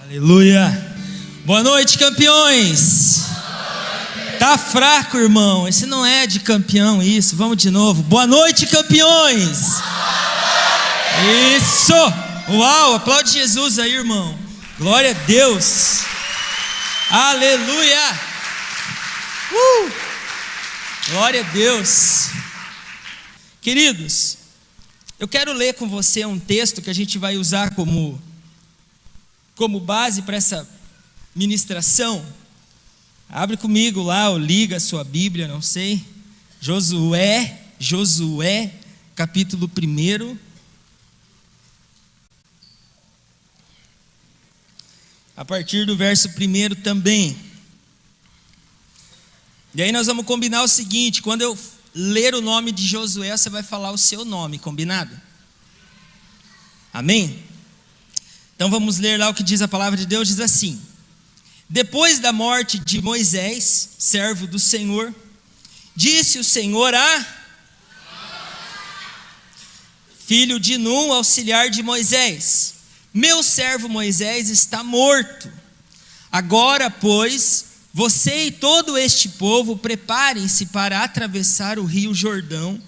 Aleluia. Boa noite, campeões. Tá fraco, irmão. Esse não é de campeão, isso. Vamos de novo. Boa noite, campeões. Isso. Uau, aplaude Jesus aí, irmão. Glória a Deus. Aleluia. Glória a Deus. Queridos, eu quero ler com você um texto que a gente vai usar como base para essa ministração. Abre comigo lá, ou liga a sua Bíblia, não sei. Josué, capítulo 1. A partir do verso 1 também. E aí nós vamos combinar o seguinte: quando eu ler o nome de Josué, você vai falar o seu nome, combinado? Amém? Então vamos ler lá o que diz a palavra de Deus. Diz assim: depois da morte de Moisés, servo do Senhor, disse o Senhor a filho de Num, auxiliar de Moisés: meu servo Moisés está morto. Agora, pois, você e todo este povo preparem-se para atravessar o rio Jordão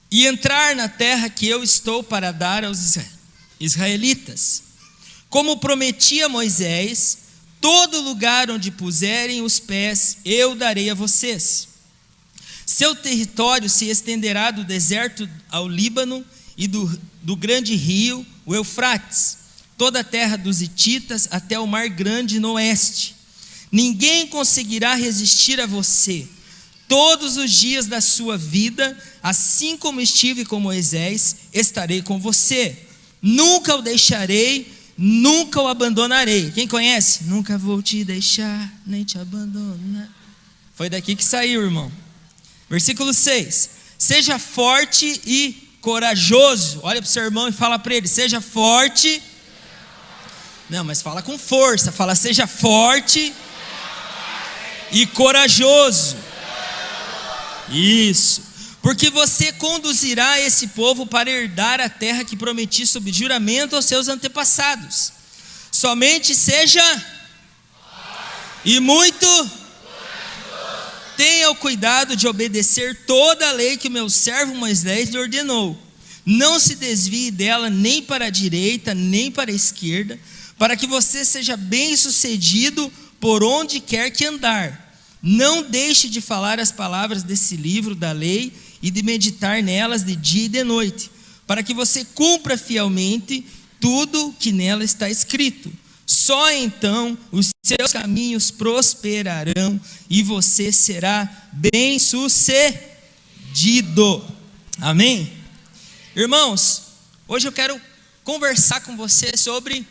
e entrar na terra que eu estou para dar aos israelitas. Como prometi a Moisés, todo lugar onde puserem os pés, eu darei a vocês. Seu território se estenderá do deserto ao Líbano e do grande rio, o Eufrates, toda a terra dos hititas até o mar grande no oeste. Ninguém conseguirá resistir a você todos os dias da sua vida, assim como estive com Moisés, estarei com você. Nunca o deixarei, nunca o abandonarei. Quem conhece? Nunca vou te deixar, nem te abandonar. Foi daqui que saiu, irmão. Versículo 6. Seja forte e corajoso. Olha para o seu irmão e fala para ele: seja forte. Não, mas fala com força. Fala: seja forte e corajoso. Isso. Porque você conduzirá esse povo para herdar a terra que prometi sob juramento aos seus antepassados. Somente seja e muito tenha o cuidado de obedecer toda a lei que o meu servo Moisés lhe ordenou. Não se desvie dela nem para a direita, nem para a esquerda, para que você seja bem-sucedido por onde quer que andar. Não deixe de falar as palavras desse livro da lei e de meditar nelas de dia e de noite, para que você cumpra fielmente tudo que nela está escrito. Só então os seus caminhos prosperarão e você será bem-sucedido. Amém? Irmãos, hoje eu quero conversar com você sobre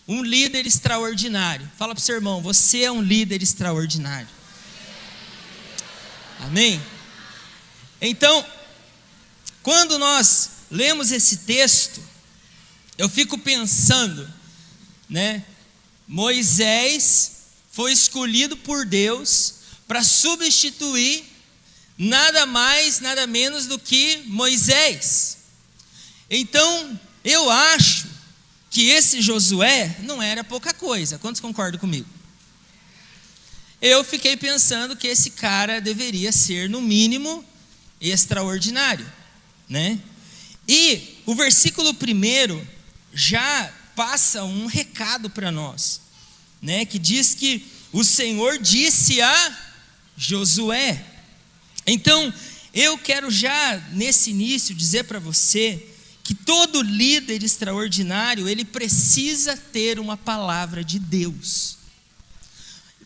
um líder extraordinário. Fala para o seu irmão: você é um líder extraordinário. Amém? Então, quando nós lemos esse texto, eu fico pensando, né? Moisés foi escolhido por Deus para substituir nada mais, nada menos do que Moisés. Então, eu acho que esse Josué não era pouca coisa. Quantos concordam comigo? Eu fiquei pensando que esse cara deveria ser, no mínimo, extraordinário, né? E o versículo 1 já passa um recado para nós, né? Que diz que o Senhor disse a Josué. Então, eu quero já nesse início dizer para você que todo líder extraordinário, ele precisa ter uma palavra de Deus.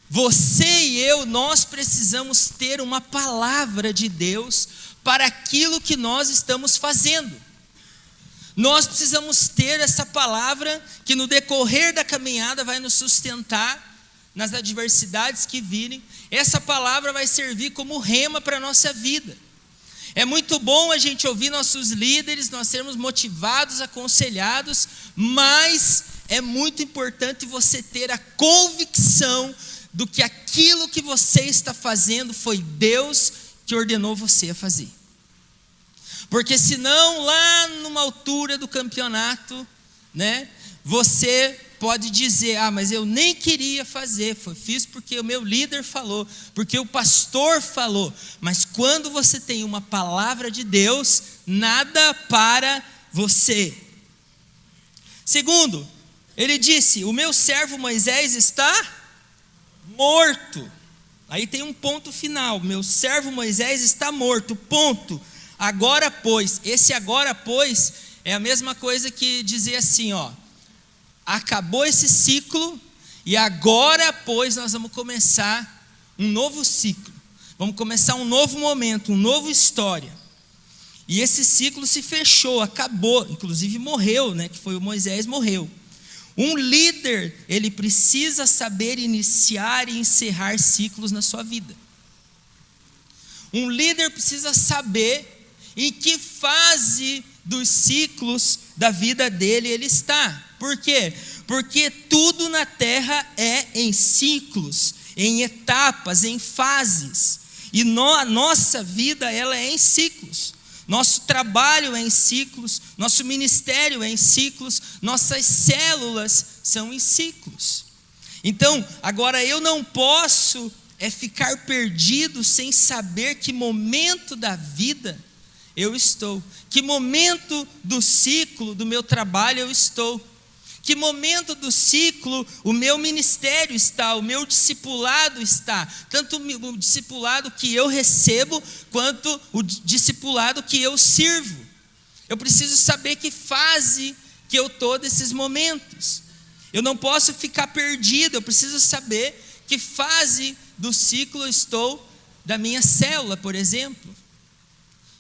Você e eu, nós precisamos ter uma palavra de Deus para aquilo que nós estamos fazendo. Nós precisamos ter essa palavra que no decorrer da caminhada vai nos sustentar nas adversidades que virem. Essa palavra vai servir como rema para a nossa vida. É muito bom a gente ouvir nossos líderes, nós sermos motivados, aconselhados, mas é muito importante você ter a convicção do que aquilo que você está fazendo foi Deus que ordenou você a fazer. Porque senão lá numa altura do campeonato, né, você pode dizer, mas eu nem queria fazer, fiz porque o meu líder falou, porque o pastor falou. Mas quando você tem uma palavra de Deus, nada para você. Segundo, ele disse, o meu servo Moisés está morto. Aí tem um ponto final, meu servo Moisés está morto, ponto. Agora pois, esse agora pois é a mesma coisa que dizer assim, acabou esse ciclo e agora pois nós vamos começar um novo ciclo. Vamos começar um novo momento, uma nova história. E esse ciclo se fechou, acabou, inclusive morreu, que foi o Moisés, morreu. Um líder, ele precisa saber iniciar e encerrar ciclos na sua vida. Um líder precisa saber em que fase dos ciclos da vida dele ele está. Por quê? Porque tudo na terra é em ciclos, em etapas, em fases. E a nossa vida, ela é em ciclos. Nosso trabalho é em ciclos, nosso ministério é em ciclos, nossas células são em ciclos. Então, agora eu não posso ficar perdido sem saber que momento da vida eu estou, que momento do ciclo do meu trabalho eu estou, que momento do ciclo o meu ministério está, o meu discipulado está, tanto o discipulado que eu recebo, quanto o discipulado que eu sirvo. Eu preciso saber que fase que eu estou desses momentos. Eu não posso ficar perdido, eu preciso saber que fase do ciclo eu estou da minha célula, por exemplo.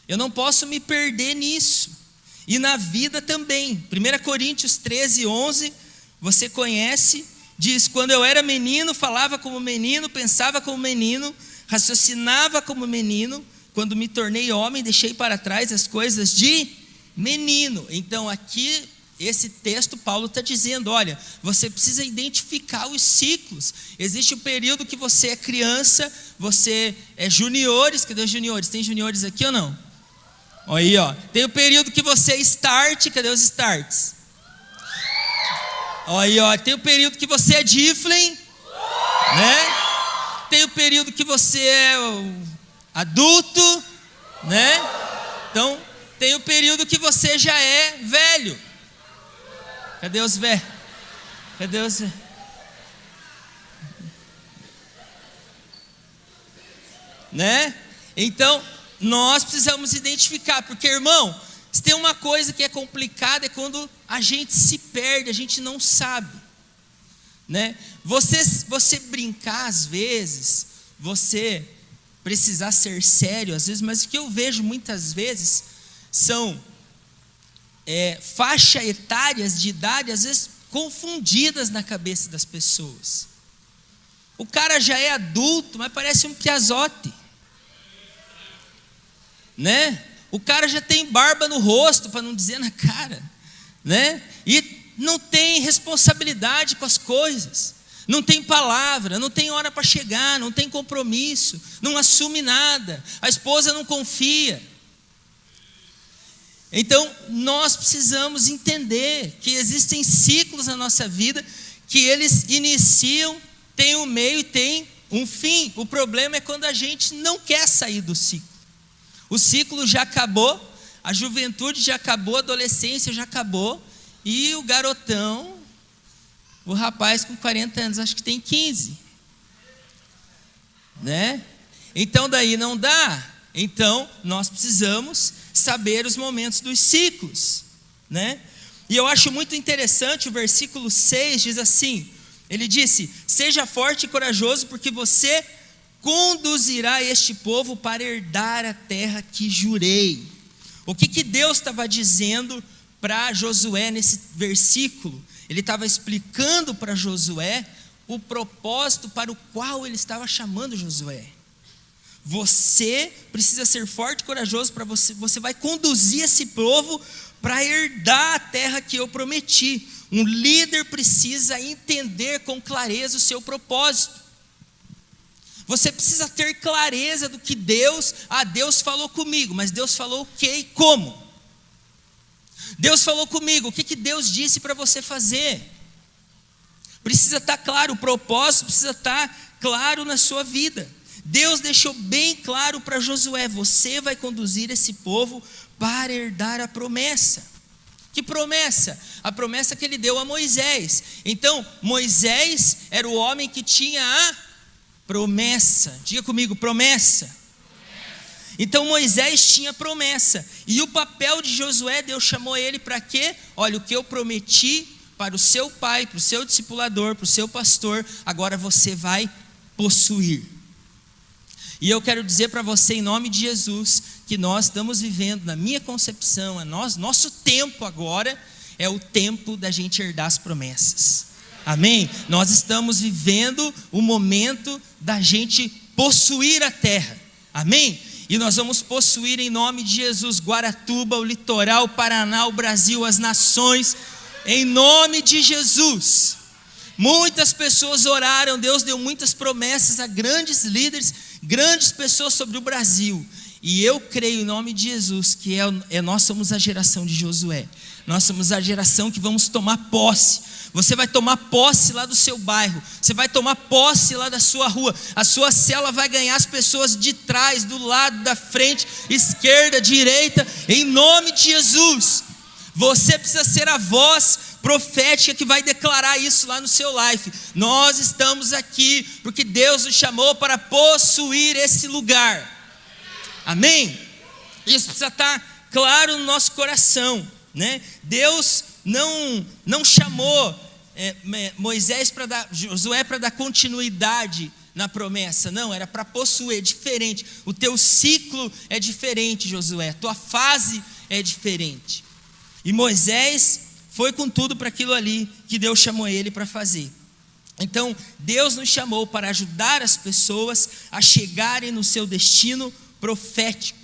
Eu não posso me perder nisso. E na vida também. 1 Coríntios 13, 11, você conhece, diz, quando eu era menino, falava como menino, pensava como menino, raciocinava como menino, quando me tornei homem, deixei para trás as coisas de menino. Então aqui, esse texto, Paulo está dizendo, olha, você precisa identificar os ciclos. Existe o período que você é criança, você é juniores, cadê os juniores? Tem juniores aqui ou não? Aí, tem o período que você é start, cadê os starts? Aí, tem o período que você é Difflin, Tem o período que você é adulto, Então, tem o período que você já é velho. Cadê os velhos? Cadê os velhos? Então, nós precisamos identificar, porque, irmão, se tem uma coisa que é complicada, é quando a gente se perde, a gente não sabe, Você brincar às vezes, você precisar ser sério às vezes, mas o que eu vejo muitas vezes são faixa etárias de idade, às vezes confundidas na cabeça das pessoas. O cara já é adulto, mas parece um piazote. O cara já tem barba no rosto, para não dizer na cara, E não tem responsabilidade com as coisas, não tem palavra, não tem hora para chegar, não tem compromisso, não assume nada, a esposa não confia. Então, nós precisamos entender que existem ciclos na nossa vida, que eles iniciam, tem um meio e tem um fim. O problema é quando a gente não quer sair do ciclo. O ciclo já acabou, a juventude já acabou, a adolescência já acabou, e o garotão, o rapaz com 40 anos, acho que tem 15. Então daí não dá. Então nós precisamos saber os momentos dos ciclos, E eu acho muito interessante o versículo 6, diz assim, ele disse, seja forte e corajoso, porque você conduzirá este povo para herdar a terra que jurei. O que Deus estava dizendo para Josué nesse versículo? Ele estava explicando para Josué o propósito para o qual ele estava chamando Josué. Você precisa ser forte e corajoso, para você vai conduzir esse povo para herdar a terra que eu prometi. Um líder precisa entender com clareza o seu propósito. Você precisa ter clareza do que Deus falou comigo, mas Deus falou o que e como? Deus falou comigo, o que Deus disse para você fazer? Precisa estar claro, o propósito precisa estar claro na sua vida. Deus deixou bem claro para Josué: você vai conduzir esse povo para herdar a promessa. Que promessa? A promessa que ele deu a Moisés. Então, Moisés era o homem que tinha a promessa. Diga comigo, promessa. Então Moisés tinha promessa. E o papel de Josué, Deus chamou ele para quê? Olha, o que eu prometi para o seu pai, para o seu discipulador, para o seu pastor, agora você vai possuir. E eu quero dizer para você, em nome de Jesus, que nós estamos vivendo, na minha concepção, nosso tempo agora é o tempo da gente herdar as promessas. Amém? Nós estamos vivendo o momento da gente possuir a terra. Amém? E nós vamos possuir em nome de Jesus Guaratuba, o litoral, o Paraná, o Brasil, as nações, em nome de Jesus. Muitas pessoas oraram, Deus deu muitas promessas a grandes líderes, grandes pessoas sobre o Brasil. E eu creio em nome de Jesus que nós somos a geração de Josué. Nós somos a geração que vamos tomar posse. Você vai tomar posse lá do seu bairro, você vai tomar posse lá da sua rua. A sua célula vai ganhar as pessoas de trás, do lado, da frente, esquerda, direita, em nome de Jesus. Você precisa ser a voz profética que vai declarar isso lá no seu life. Nós estamos aqui porque Deus nos chamou para possuir esse lugar. Amém? Isso precisa estar claro no nosso coração, né? Deus não chamou Josué para dar continuidade na promessa. Não, era para possuir, é diferente. O teu ciclo é diferente, Josué. A tua fase é diferente. E Moisés foi com tudo para aquilo ali que Deus chamou ele para fazer. Então, Deus nos chamou para ajudar as pessoas a chegarem no seu destino profético.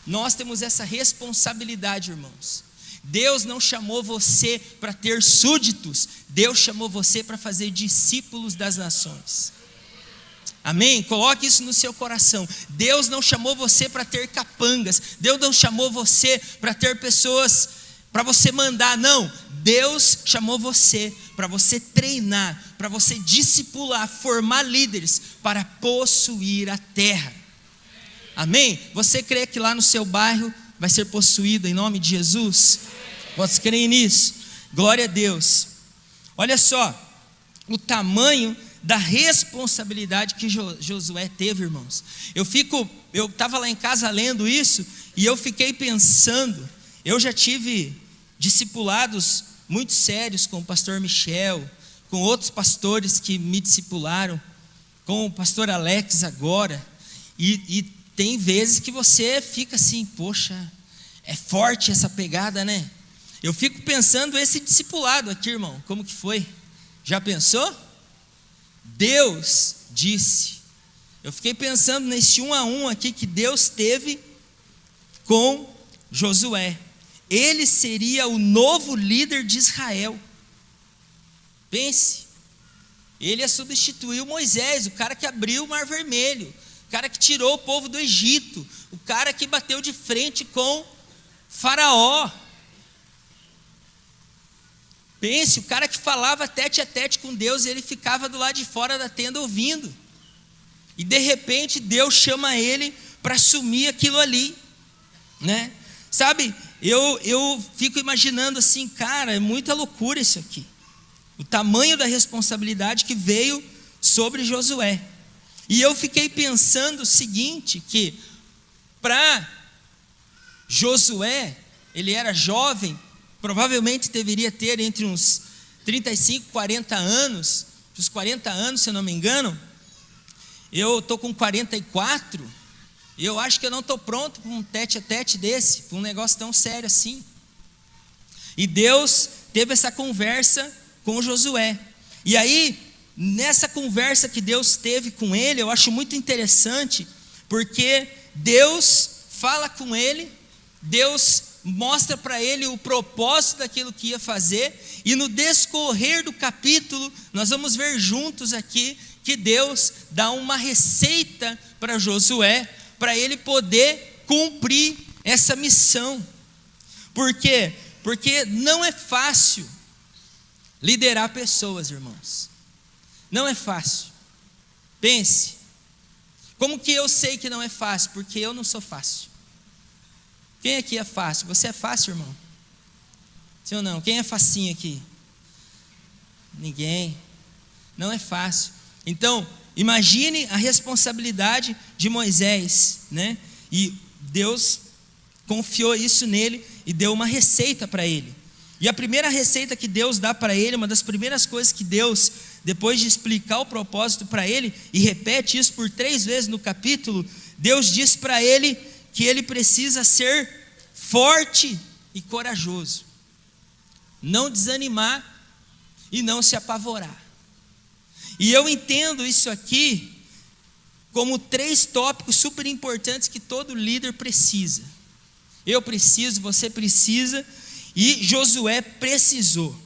Nós temos essa responsabilidade, irmãos. Deus não chamou você para ter súditos, Deus chamou você para fazer discípulos das nações. Amém? Coloque isso no seu coração. Deus não chamou você para ter capangas, Deus não chamou você para ter pessoas para você mandar, não. Deus chamou você para você treinar, para você discipular, formar líderes para possuir a terra. Amém? Você crê que lá no seu bairro vai ser possuído em nome de Jesus? Vocês creem nisso? Glória a Deus. Olha só o tamanho da responsabilidade que Josué teve, irmãos. Eu estava lá em casa lendo isso e eu fiquei pensando. Eu já tive discipulados muito sérios com o pastor Michel, com outros pastores que me discipularam, com o pastor Alex agora, e tem vezes que você fica assim, poxa, é forte essa pegada, né? Eu fico pensando esse discipulado aqui, irmão, como que foi? Já pensou? Deus disse. Eu fiquei pensando nesse 1 a 1 aqui que Deus teve com Josué. Ele seria o novo líder de Israel. Pense, ele ia substituir o Moisés, o cara que abriu o Mar Vermelho, o cara que tirou o povo do Egito, o cara que bateu de frente com Faraó. Pense, o cara que falava tete a tete com Deus, ele ficava do lado de fora da tenda ouvindo. E de repente Deus chama ele para assumir aquilo ali, né? Sabe, eu fico imaginando assim, cara, é muita loucura isso aqui. O tamanho da responsabilidade que veio sobre Josué. E eu fiquei pensando o seguinte, que para Josué, ele era jovem, provavelmente deveria ter entre uns 35 e 40 anos, uns 40 anos, se eu não me engano. Eu estou com 44, e eu acho que eu não estou pronto para um tete a tete desse, para um negócio tão sério assim. E Deus teve essa conversa com Josué. E aí, nessa conversa que Deus teve com ele, eu acho muito interessante, porque Deus fala com ele, Deus mostra para ele o propósito daquilo que ia fazer, e no descorrer do capítulo, nós vamos ver juntos aqui, que Deus dá uma receita para Josué, para ele poder cumprir essa missão. Por quê? Porque não é fácil Liderar pessoas, irmãos, não é fácil. Pense, como que eu sei que não é fácil? Porque eu não sou fácil. Quem aqui é fácil? Você é fácil, irmão? Sim ou não? Quem é facinho aqui? Ninguém. Não é fácil. Então, imagine a responsabilidade de Moisés, né? E Deus confiou isso nele e deu uma receita para ele. E a primeira receita que Deus dá para ele, uma das primeiras coisas que Deus, depois de explicar o propósito para ele, e repete isso por 3 vezes no capítulo, Deus diz para ele que ele precisa ser forte e corajoso, não desanimar e não se apavorar. E eu entendo isso aqui como 3 tópicos super importantes que todo líder precisa. Eu preciso, você precisa, e Josué precisou.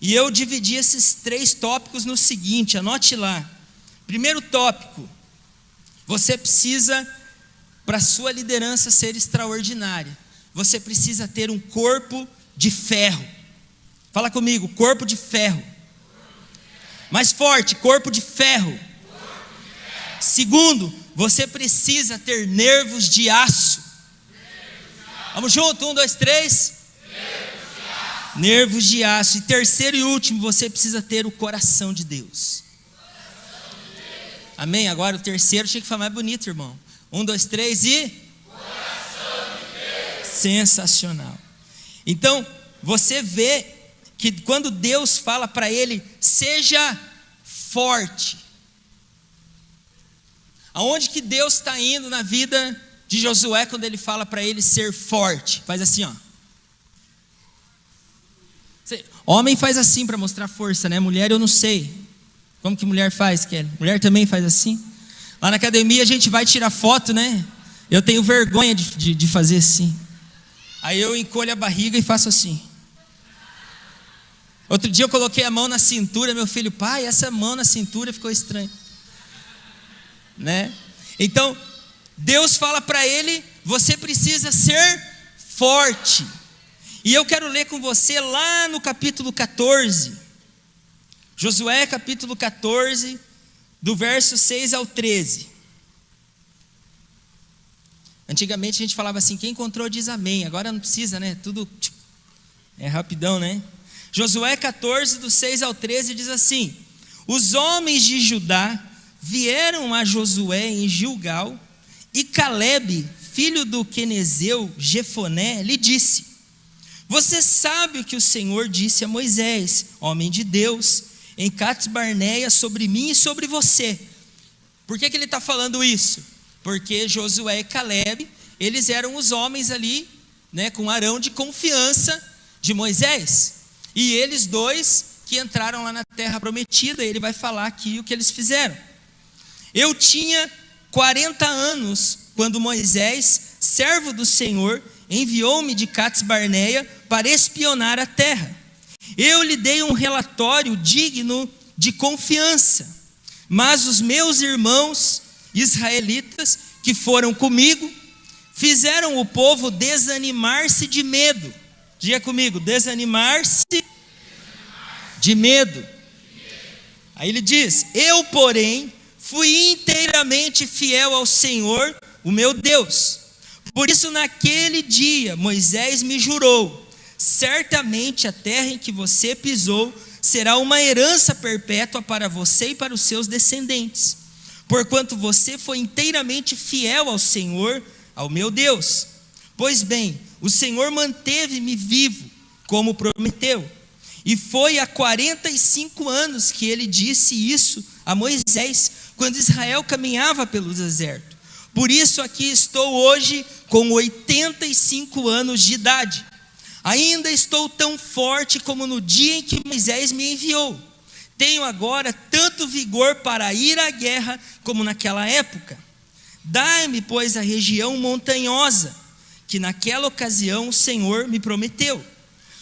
E eu dividi esses 3 tópicos no seguinte, anote lá. Primeiro tópico, você precisa, para a sua liderança ser extraordinária, você precisa ter um corpo de ferro. Fala comigo, corpo de ferro. Mais forte, corpo de ferro. Segundo, você precisa ter nervos de aço. Vamos junto, 1, 2, 3. Nervos de aço. E terceiro e último, você precisa ter o coração de Deus. Amém? Agora o terceiro tinha que falar mais bonito, irmão. 1, 2, 3 e... coração de Deus. Sensacional. Então, você vê que quando Deus fala para ele, seja forte. Aonde que Deus está indo na vida de Josué quando ele fala para ele ser forte? Faz assim, ó. Homem faz assim para mostrar força, né? Mulher eu não sei. Como que mulher faz, Kelly? Mulher também faz assim? Lá na academia a gente vai tirar foto, né? Eu tenho vergonha de fazer assim. Aí eu encolho a barriga e faço assim. Outro dia eu coloquei a mão na cintura, meu filho, pai, essa mão na cintura ficou estranho, né? Então, Deus fala para ele, você precisa ser forte. E eu quero ler com você lá no capítulo 14, Josué capítulo 14, do verso 6 ao 13. Antigamente a gente falava assim, quem encontrou diz amém, agora não precisa, né? Tudo é rapidão, né? Josué 14, do 6 ao 13 diz assim: os homens de Judá vieram a Josué em Gilgal, e Calebe, filho do quenezeu Jefoné, lhe disse: você sabe o que o Senhor disse a Moisés, homem de Deus, em Cades-Barneia, sobre mim e sobre você. Por que ele está falando isso? Porque Josué e Calebe, eles eram os homens ali, né, com Arão de confiança de Moisés. E eles dois que entraram lá na terra prometida, ele vai falar aqui o que eles fizeram. Eu tinha 40 anos quando Moisés, servo do Senhor, enviou-me de Cades-Barneia para espionar a terra. Eu lhe dei um relatório digno de confiança, mas os meus irmãos israelitas que foram comigo fizeram o povo desanimar-se de medo. Diga comigo, desanimar-se de medo. Aí ele diz: eu, porém, fui inteiramente fiel ao Senhor, o meu Deus. Por isso, naquele dia, Moisés me jurou: certamente a terra em que você pisou será uma herança perpétua para você e para os seus descendentes, porquanto você foi inteiramente fiel ao Senhor, ao meu Deus. Pois bem, o Senhor manteve-me vivo, como prometeu. E foi há 45 anos que ele disse isso a Moisés, quando Israel caminhava pelo deserto. Por isso aqui estou hoje com 85 anos de idade. Ainda estou tão forte como no dia em que Moisés me enviou. Tenho agora tanto vigor para ir à guerra como naquela época. Dai-me, pois, a região montanhosa, que naquela ocasião o Senhor me prometeu.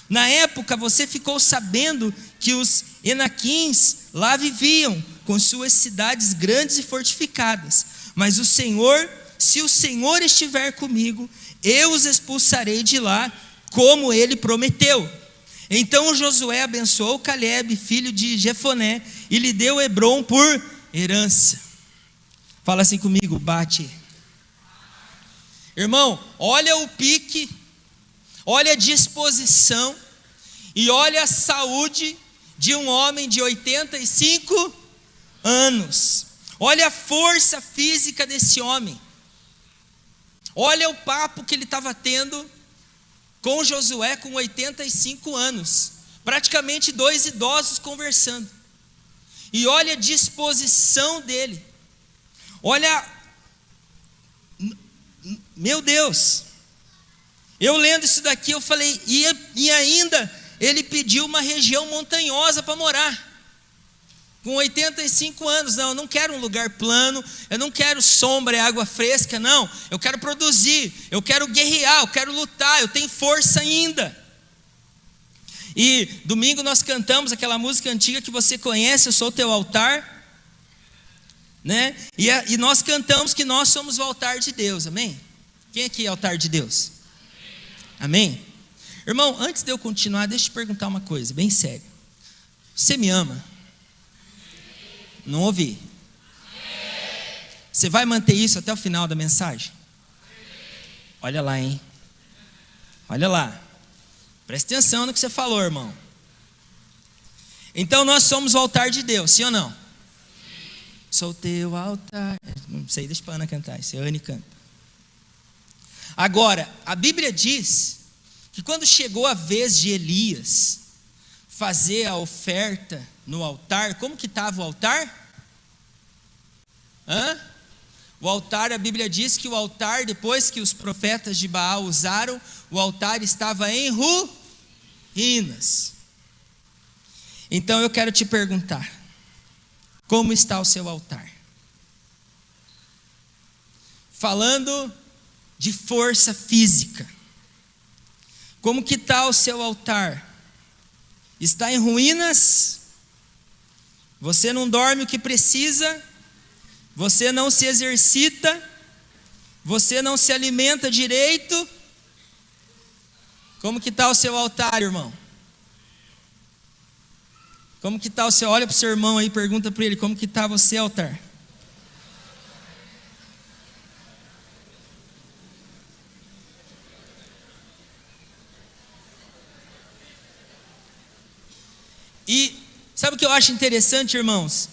Na época você ficou sabendo que os Enaquins lá viviam, com suas cidades grandes e fortificadas. Mas o Senhor, se o Senhor estiver comigo, eu os expulsarei de lá, como ele prometeu. Então Josué abençoou Calebe, filho de Jefoné, e lhe deu Hebrom por herança. Fala assim comigo, bate. Irmão, olha o pique, olha a disposição e olha a saúde de um homem de 85 anos. Olha a força física desse homem. Olha o papo que ele estava tendo com Josué com 85 anos. Praticamente dois idosos conversando. E olha a disposição dele. Olha, meu Deus. Eu lendo isso daqui, eu falei, e ainda ele pediu uma região montanhosa para morar. Com 85 anos, não, eu não quero um lugar plano, eu não quero sombra e água fresca, não, eu quero produzir, eu quero guerrear, eu quero lutar, eu tenho força ainda. E domingo nós cantamos aquela música antiga que você conhece, Eu Sou Teu Altar, né? E nós cantamos que nós somos o altar de Deus, amém? Quem aqui é altar de Deus? Amém? Irmão, antes de eu continuar, deixa eu te perguntar uma coisa, bem sério. Você me ama? Não ouvi. Você vai manter isso até o final da mensagem? Olha lá, hein? Olha lá. Presta atenção no que você falou, irmão. Então nós somos o altar de Deus, sim ou não? Sou teu altar. Não sei, deixa para Ana cantar. Isso é Anne canta. Agora, a Bíblia diz que quando chegou a vez de Elias fazer a oferta no altar, como que estava o altar? O altar, a Bíblia diz que o altar, depois que os profetas de Baal usaram, o altar estava em ruínas. Então eu quero te perguntar, como está o seu altar? Falando de força física, como que está o seu altar? Está em ruínas? Você não dorme o que precisa? Você não se exercita? Você não se alimenta direito? Como que está o seu altar, irmão? Como que está o seu? Olha para o seu irmão aí, pergunta para ele, como que está você, altar? E sabe o que eu acho interessante, irmãos?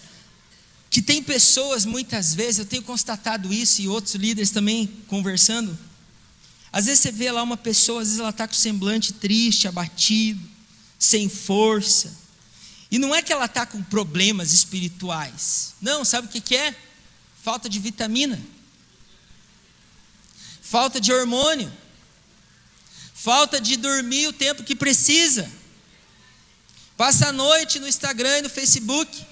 Que tem pessoas, muitas vezes, eu tenho constatado isso e outros líderes também conversando. Às vezes você vê lá uma pessoa, às vezes ela está com o semblante triste, abatido, sem força. E não é que ela está com problemas espirituais. Não, sabe o que é? Falta de vitamina. Falta de hormônio. Falta de dormir o tempo que precisa. Passa a noite no Instagram e no Facebook.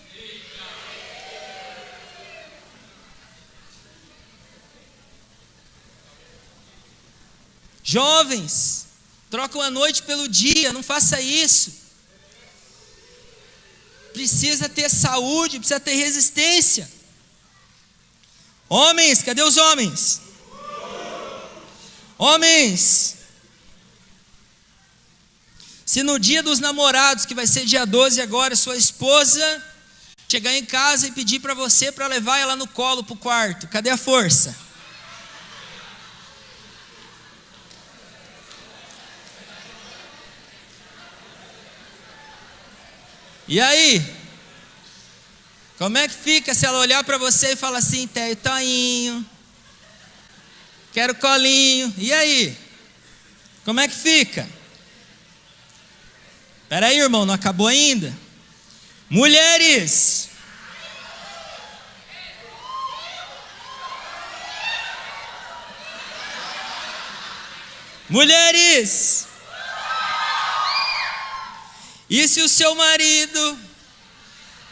Jovens, trocam a noite pelo dia, não faça isso. Precisa ter saúde, precisa ter resistência. Homens, cadê os homens? Homens, se no dia dos namorados, que vai ser dia 12 agora, sua esposa chegar em casa e pedir para você para levar ela no colo para o quarto, cadê a força? E aí? Como é que fica se ela olhar para você e falar assim, Téio, toinho, quero colinho, e aí? Como é que fica? Espera aí, irmão, não acabou ainda? Mulheres, mulheres, e se o seu marido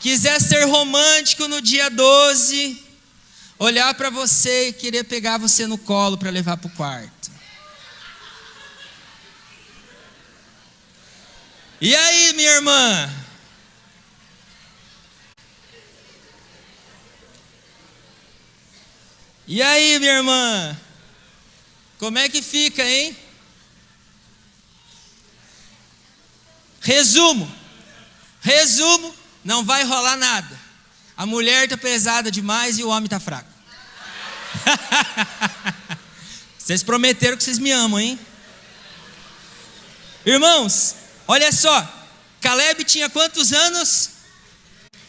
quiser ser romântico no dia 12, olhar para você e querer pegar você no colo para levar para o quarto? E aí, minha irmã? E aí, minha irmã? Como é que fica, hein? Resumo, não vai rolar nada. A mulher está pesada demais e o homem está fraco. Vocês prometeram que vocês me amam, hein? Irmãos, olha só. Caleb tinha quantos anos?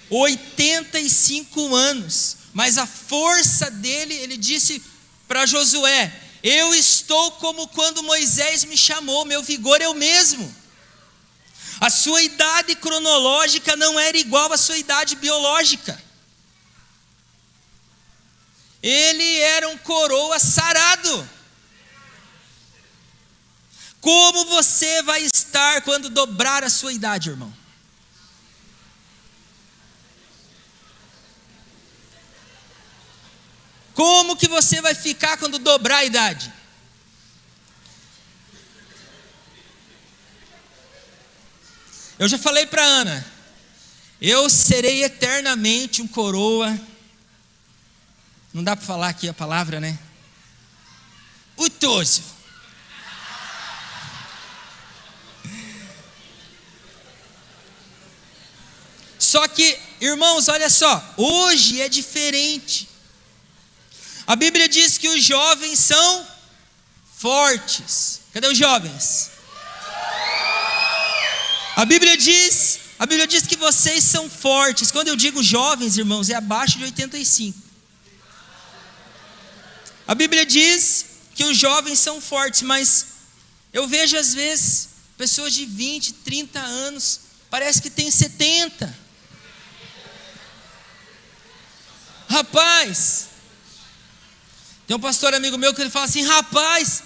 85 anos. Mas a força dele, ele disse para Josué: eu estou como quando Moisés me chamou, meu vigor é o mesmo. A sua idade cronológica não era igual à sua idade biológica. Ele era um coroa sarado. Como você vai estar quando dobrar a sua idade, irmão? Como que você vai ficar quando dobrar a idade? Eu já falei para Ana, eu serei eternamente um coroa. Não dá para falar aqui a palavra, né? Utoso. Só que, irmãos, olha só, hoje é diferente. A Bíblia diz que os jovens são fortes. Cadê os jovens? A Bíblia diz que vocês são fortes. Quando eu digo jovens, irmãos, é abaixo de 85. A Bíblia diz que os jovens são fortes, mas eu vejo às vezes pessoas de 20, 30 anos, parece que tem 70. Rapaz, tem um pastor amigo meu que ele fala assim: rapaz,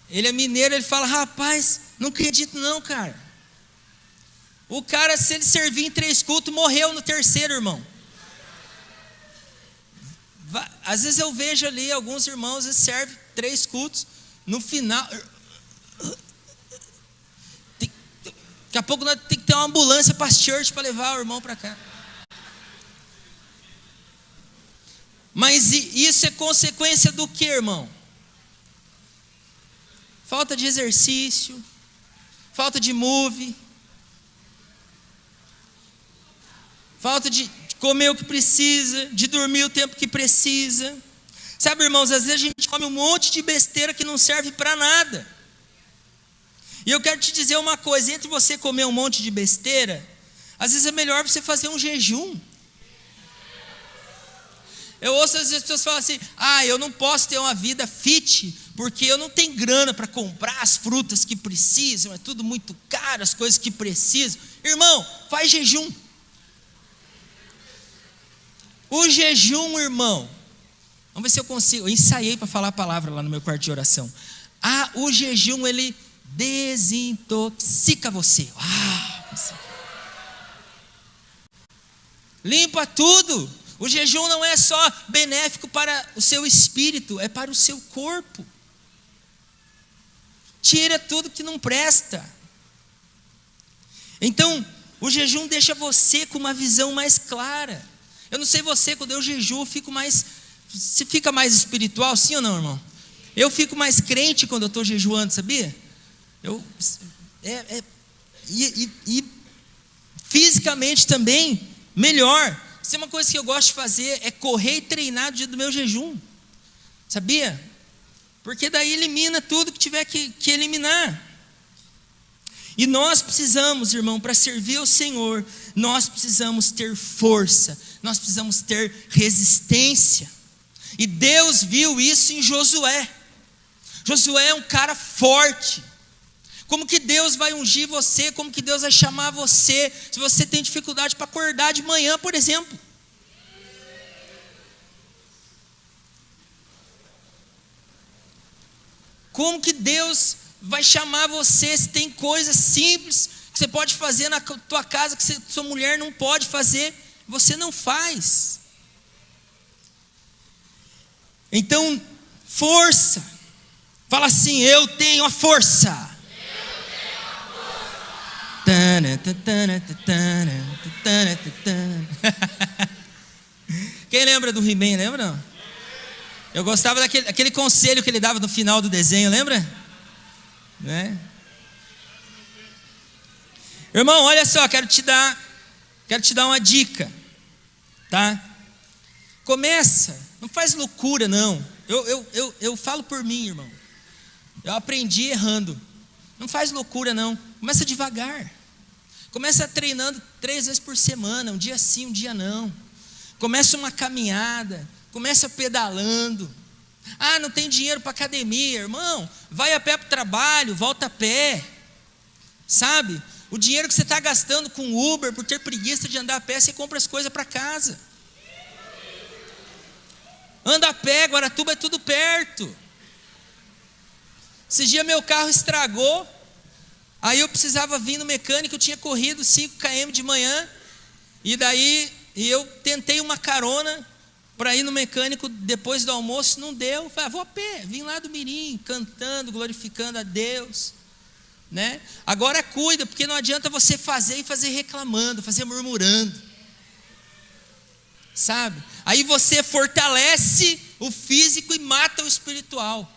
ele é mineiro, ele fala: rapaz, não acredito não, cara. O cara, se ele servir em 3 cultos, morreu no 3º, irmão. Às vezes eu vejo ali alguns irmãos, eles servem 3 cultos, no final, daqui a pouco nós temos que ter uma ambulância para as church para levar o irmão para cá. Mas isso é consequência do que, irmão? Falta de exercício, falta de move, falta de comer o que precisa, de dormir o tempo que precisa. Sabe, irmãos, às vezes a gente come um monte de besteira que não serve para nada. E eu quero te dizer uma coisa: entre você comer um monte de besteira, às vezes é melhor você fazer um jejum. Eu ouço às vezes as pessoas falam assim: eu não posso ter uma vida fit, porque eu não tenho grana para comprar as frutas que precisam, é tudo muito caro, as coisas que precisam. Irmão, faz jejum. O jejum, irmão, vamos ver se eu consigo. Eu ensaiei para falar a palavra lá no meu quarto de oração. O jejum, ele desintoxica você. Limpa tudo. O jejum não é só benéfico para o seu espírito, é para o seu corpo. Tira tudo que não presta. Então, o jejum deixa você com uma visão mais clara. Eu não sei você, quando eu jejuo, você fica mais espiritual, sim ou não, irmão? Eu fico mais crente quando eu estou jejuando, sabia? E fisicamente também, melhor. Se é uma coisa que eu gosto de fazer, é correr e treinar no dia do meu jejum. Sabia? Porque daí elimina tudo que tiver que eliminar. E nós precisamos, irmão, para servir ao Senhor, nós precisamos ter força, nós precisamos ter resistência. E Deus viu isso em Josué. Josué é um cara forte. Como que Deus vai ungir você? Como que Deus vai chamar você? Se você tem dificuldade para acordar de manhã, por exemplo. Como que Deus vai chamar você se tem coisas simples que você pode fazer na tua casa que sua mulher não pode fazer, você não faz? Então, força. Fala assim: eu tenho a força. Quem lembra do He-Man, lembra não? Eu gostava daquele conselho que ele dava no final do desenho, lembra? Né? Irmão, olha só, quero te dar uma dica, tá? Começa, não faz loucura não. Eu falo por mim, irmão. Eu aprendi errando. Não faz loucura não. Começa devagar. Começa treinando 3 vezes por semana, um dia sim, um dia não. Começa uma caminhada, começa pedalando. Ah, não tem dinheiro para academia, irmão. Vai a pé para o trabalho, volta a pé. Sabe? O dinheiro que você está gastando com Uber, por ter preguiça de andar a pé, você compra as coisas para casa. Anda a pé, Guaratuba é tudo perto. Esse dia meu carro estragou. Aí eu precisava vir no mecânico, eu tinha corrido 5 km de manhã. E daí eu tentei uma carona para ir no mecânico depois do almoço, não deu. Falei, vou a pé, vim lá do Mirim, cantando, glorificando a Deus, né? Agora cuida, porque não adianta você fazer e fazer reclamando, fazer murmurando, sabe? Aí você fortalece o físico e mata o espiritual.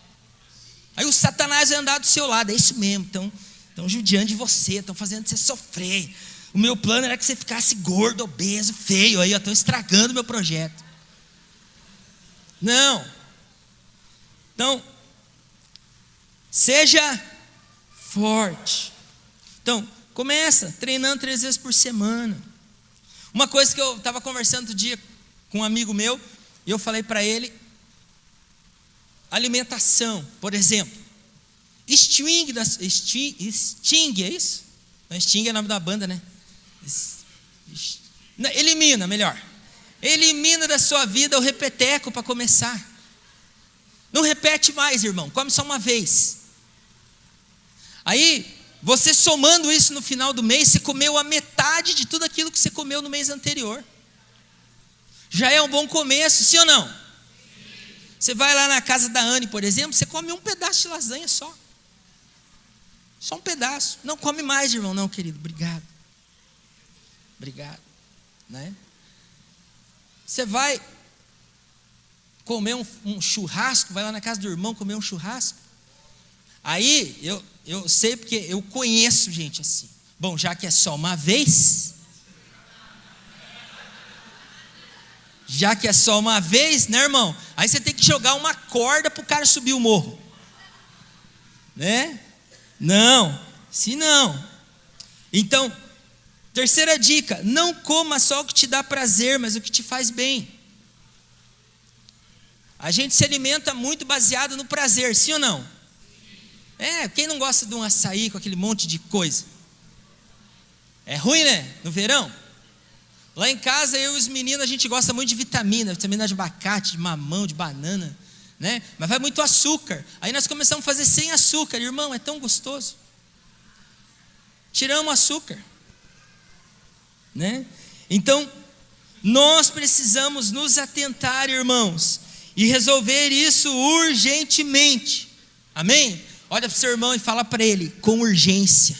Aí o Satanás vai andar do seu lado, é isso mesmo, estão judiando de você, estão fazendo você sofrer. O meu plano era que você ficasse gordo, obeso, feio, aí estão estragando o meu projeto. Não. Então, seja forte. Então, começa treinando 3 vezes por semana. Uma coisa que eu estava conversando outro dia com um amigo meu, e eu falei para ele, alimentação, por exemplo. Sting, é isso? Não, Sting é o nome da banda, né? Elimina, melhor. Elimina da sua vida o repeteco para começar. Não repete mais, irmão. Come só uma vez. Aí, você somando isso no final do mês, você comeu a metade de tudo aquilo que você comeu no mês anterior. Já é um bom começo, sim ou não? Você vai lá na casa da Anne, por exemplo, você come um pedaço de lasanha só. Só um pedaço. Não come mais, irmão. Não, querido. Obrigado. Obrigado. Né? Você vai comer um churrasco, vai lá na casa do irmão comer um churrasco. Aí, eu sei porque eu conheço gente assim. Bom, já que é só uma vez, né, irmão? Aí você tem que jogar uma corda para o cara subir o morro. Né? Não, se não. Então, terceira dica, não coma só o que te dá prazer, mas o que te faz bem. A gente se alimenta muito baseado no prazer, sim ou não? Quem não gosta de um açaí com aquele monte de coisa? É ruim, né? No verão. Lá em casa, eu e os meninos, a gente gosta muito de vitamina de abacate, de mamão, de banana, né? Mas vai muito açúcar. Aí nós começamos a fazer sem açúcar. Irmão, é tão gostoso. Tiramos o açúcar, né? Então, nós precisamos nos atentar, irmãos, e resolver isso urgentemente. Amém? Olha para o seu irmão e fala para ele, com urgência.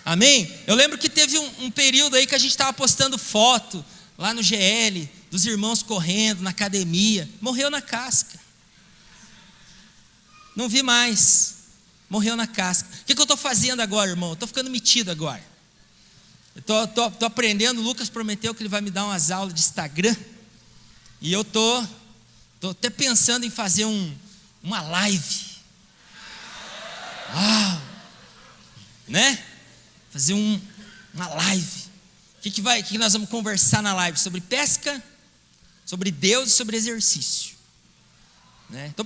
Amém? Eu lembro que teve um período aí que a gente estava postando foto lá no GL, dos irmãos correndo na academia. Morreu na casca. Não vi mais. Morreu na casca. O que eu estou fazendo agora, irmão? Eu estou ficando metido agora. Eu estou aprendendo. O Lucas prometeu que ele vai me dar umas aulas de Instagram. E eu estou até pensando em fazer uma live. Uau! Né? Fazer uma live. O que nós vamos conversar na live? Sobre pesca, sobre Deus e sobre exercício. Estou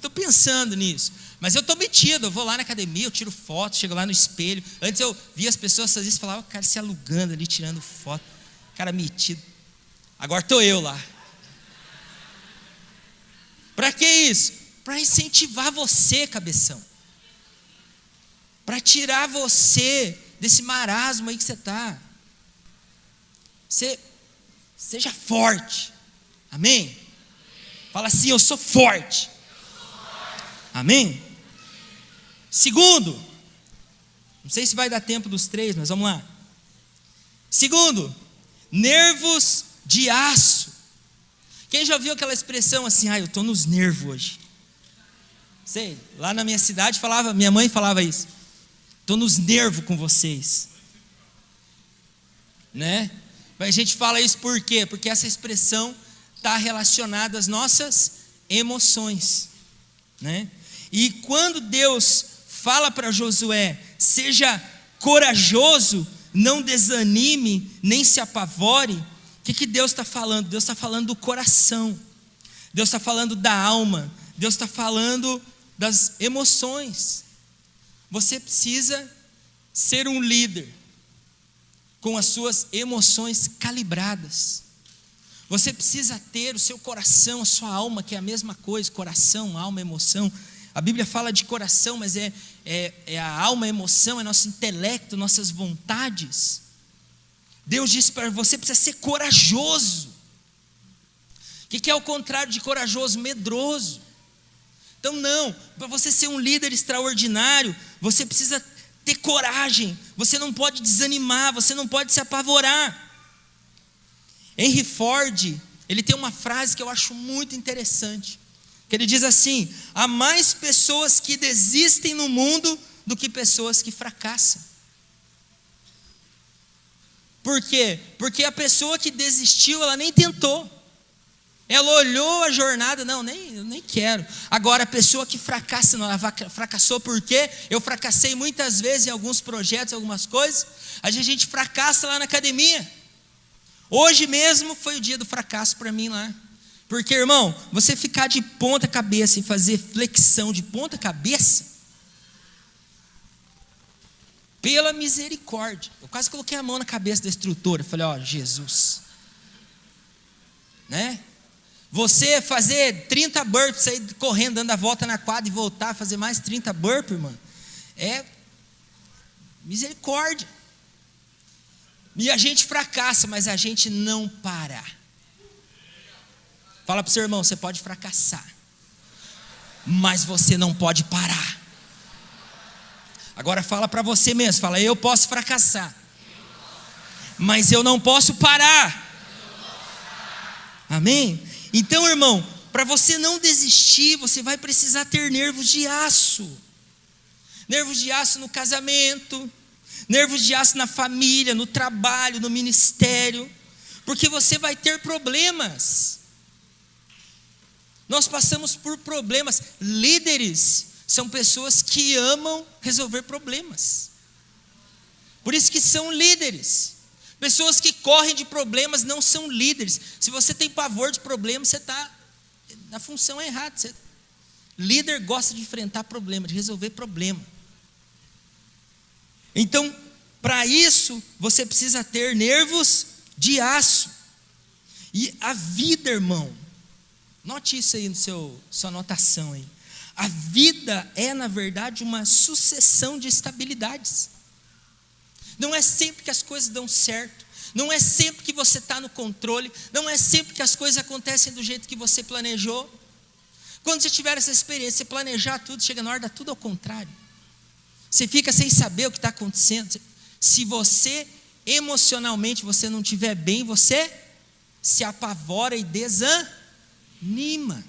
pensando nisso. Mas eu estou metido, eu vou lá na academia, eu tiro foto, chego lá no espelho. Antes eu via as pessoas às vezes falavam, cara, se alugando ali, tirando foto. Cara metido. Agora estou eu lá. Para que isso? Para incentivar você, cabeção. Para tirar você desse marasmo aí que você está. Seja forte. Amém? Fala assim, eu sou forte. Amém? Segundo, não sei se vai dar tempo dos 3, mas vamos lá. Segundo, nervos de aço. Quem já ouviu aquela expressão assim, eu estou nos nervos hoje? Sei, lá na minha cidade minha mãe falava isso. Estou nos nervos com vocês. Né? Mas a gente fala isso por quê? Porque essa expressão está relacionada às nossas emoções. Né? E quando Deus fala para Josué, seja corajoso, não desanime, nem se apavore, o que Deus está falando? Deus está falando do coração, Deus está falando da alma, Deus está falando das emoções. Você precisa ser um líder com as suas emoções calibradas. Você precisa ter o seu coração, a sua alma, que é a mesma coisa, coração, alma, emoção. A Bíblia fala de coração, mas é a alma, a emoção, é nosso intelecto, nossas vontades. Deus disse para você, precisa ser corajoso. O que é o contrário de corajoso? Medroso. Então não, para você ser um líder extraordinário, você precisa ter coragem, você não pode desanimar, você não pode se apavorar. Henry Ford, ele tem uma frase que eu acho muito interessante, que ele diz assim: há mais pessoas que desistem no mundo do que pessoas que fracassam. Por quê? Porque a pessoa que desistiu, ela nem tentou. Ela olhou a jornada, não, eu nem quero. Agora a pessoa que fracassa, não, ela fracassou porque eu fracassei muitas vezes em alguns projetos, algumas coisas. A gente fracassa lá na academia. Hoje mesmo foi o dia do fracasso para mim lá. Porque, irmão, você ficar de ponta cabeça e fazer flexão de ponta cabeça, pela misericórdia, eu quase coloquei a mão na cabeça da instrutora, falei, ó, Jesus, né? Você fazer 30 burpees, sair correndo, dando a volta na quadra e voltar, fazer mais 30 burpees, irmão, é misericórdia. E a gente fracassa, mas a gente não para. Fala para o seu irmão, você pode fracassar, mas você não pode parar. Agora fala para você mesmo, fala, eu posso fracassar, mas eu não posso parar. Amém? Então, irmão, para você não desistir, você vai precisar ter nervos de aço. Nervos de aço no casamento, nervos de aço na família, no trabalho, no ministério, porque você vai ter problemas. Nós passamos por problemas. Líderes são pessoas que amam resolver problemas. Por isso que são líderes. Pessoas que correm de problemas não são líderes. Se você tem pavor de problemas, você está na função errada. Líder gosta de enfrentar problema, de resolver problema. Então, para isso, você precisa ter nervos de aço. E a vida, irmão, note isso aí no sua anotação aí. A vida é, na verdade, uma sucessão de estabilidades. Não é sempre que as coisas dão certo, não é sempre que você está no controle, não é sempre que as coisas acontecem do jeito que você planejou. Quando você tiver essa experiência, você planejar tudo, chega na hora, dá tudo ao contrário. Você fica sem saber o que está acontecendo. Se você, emocionalmente, você não estiver bem, você se apavora e desanima.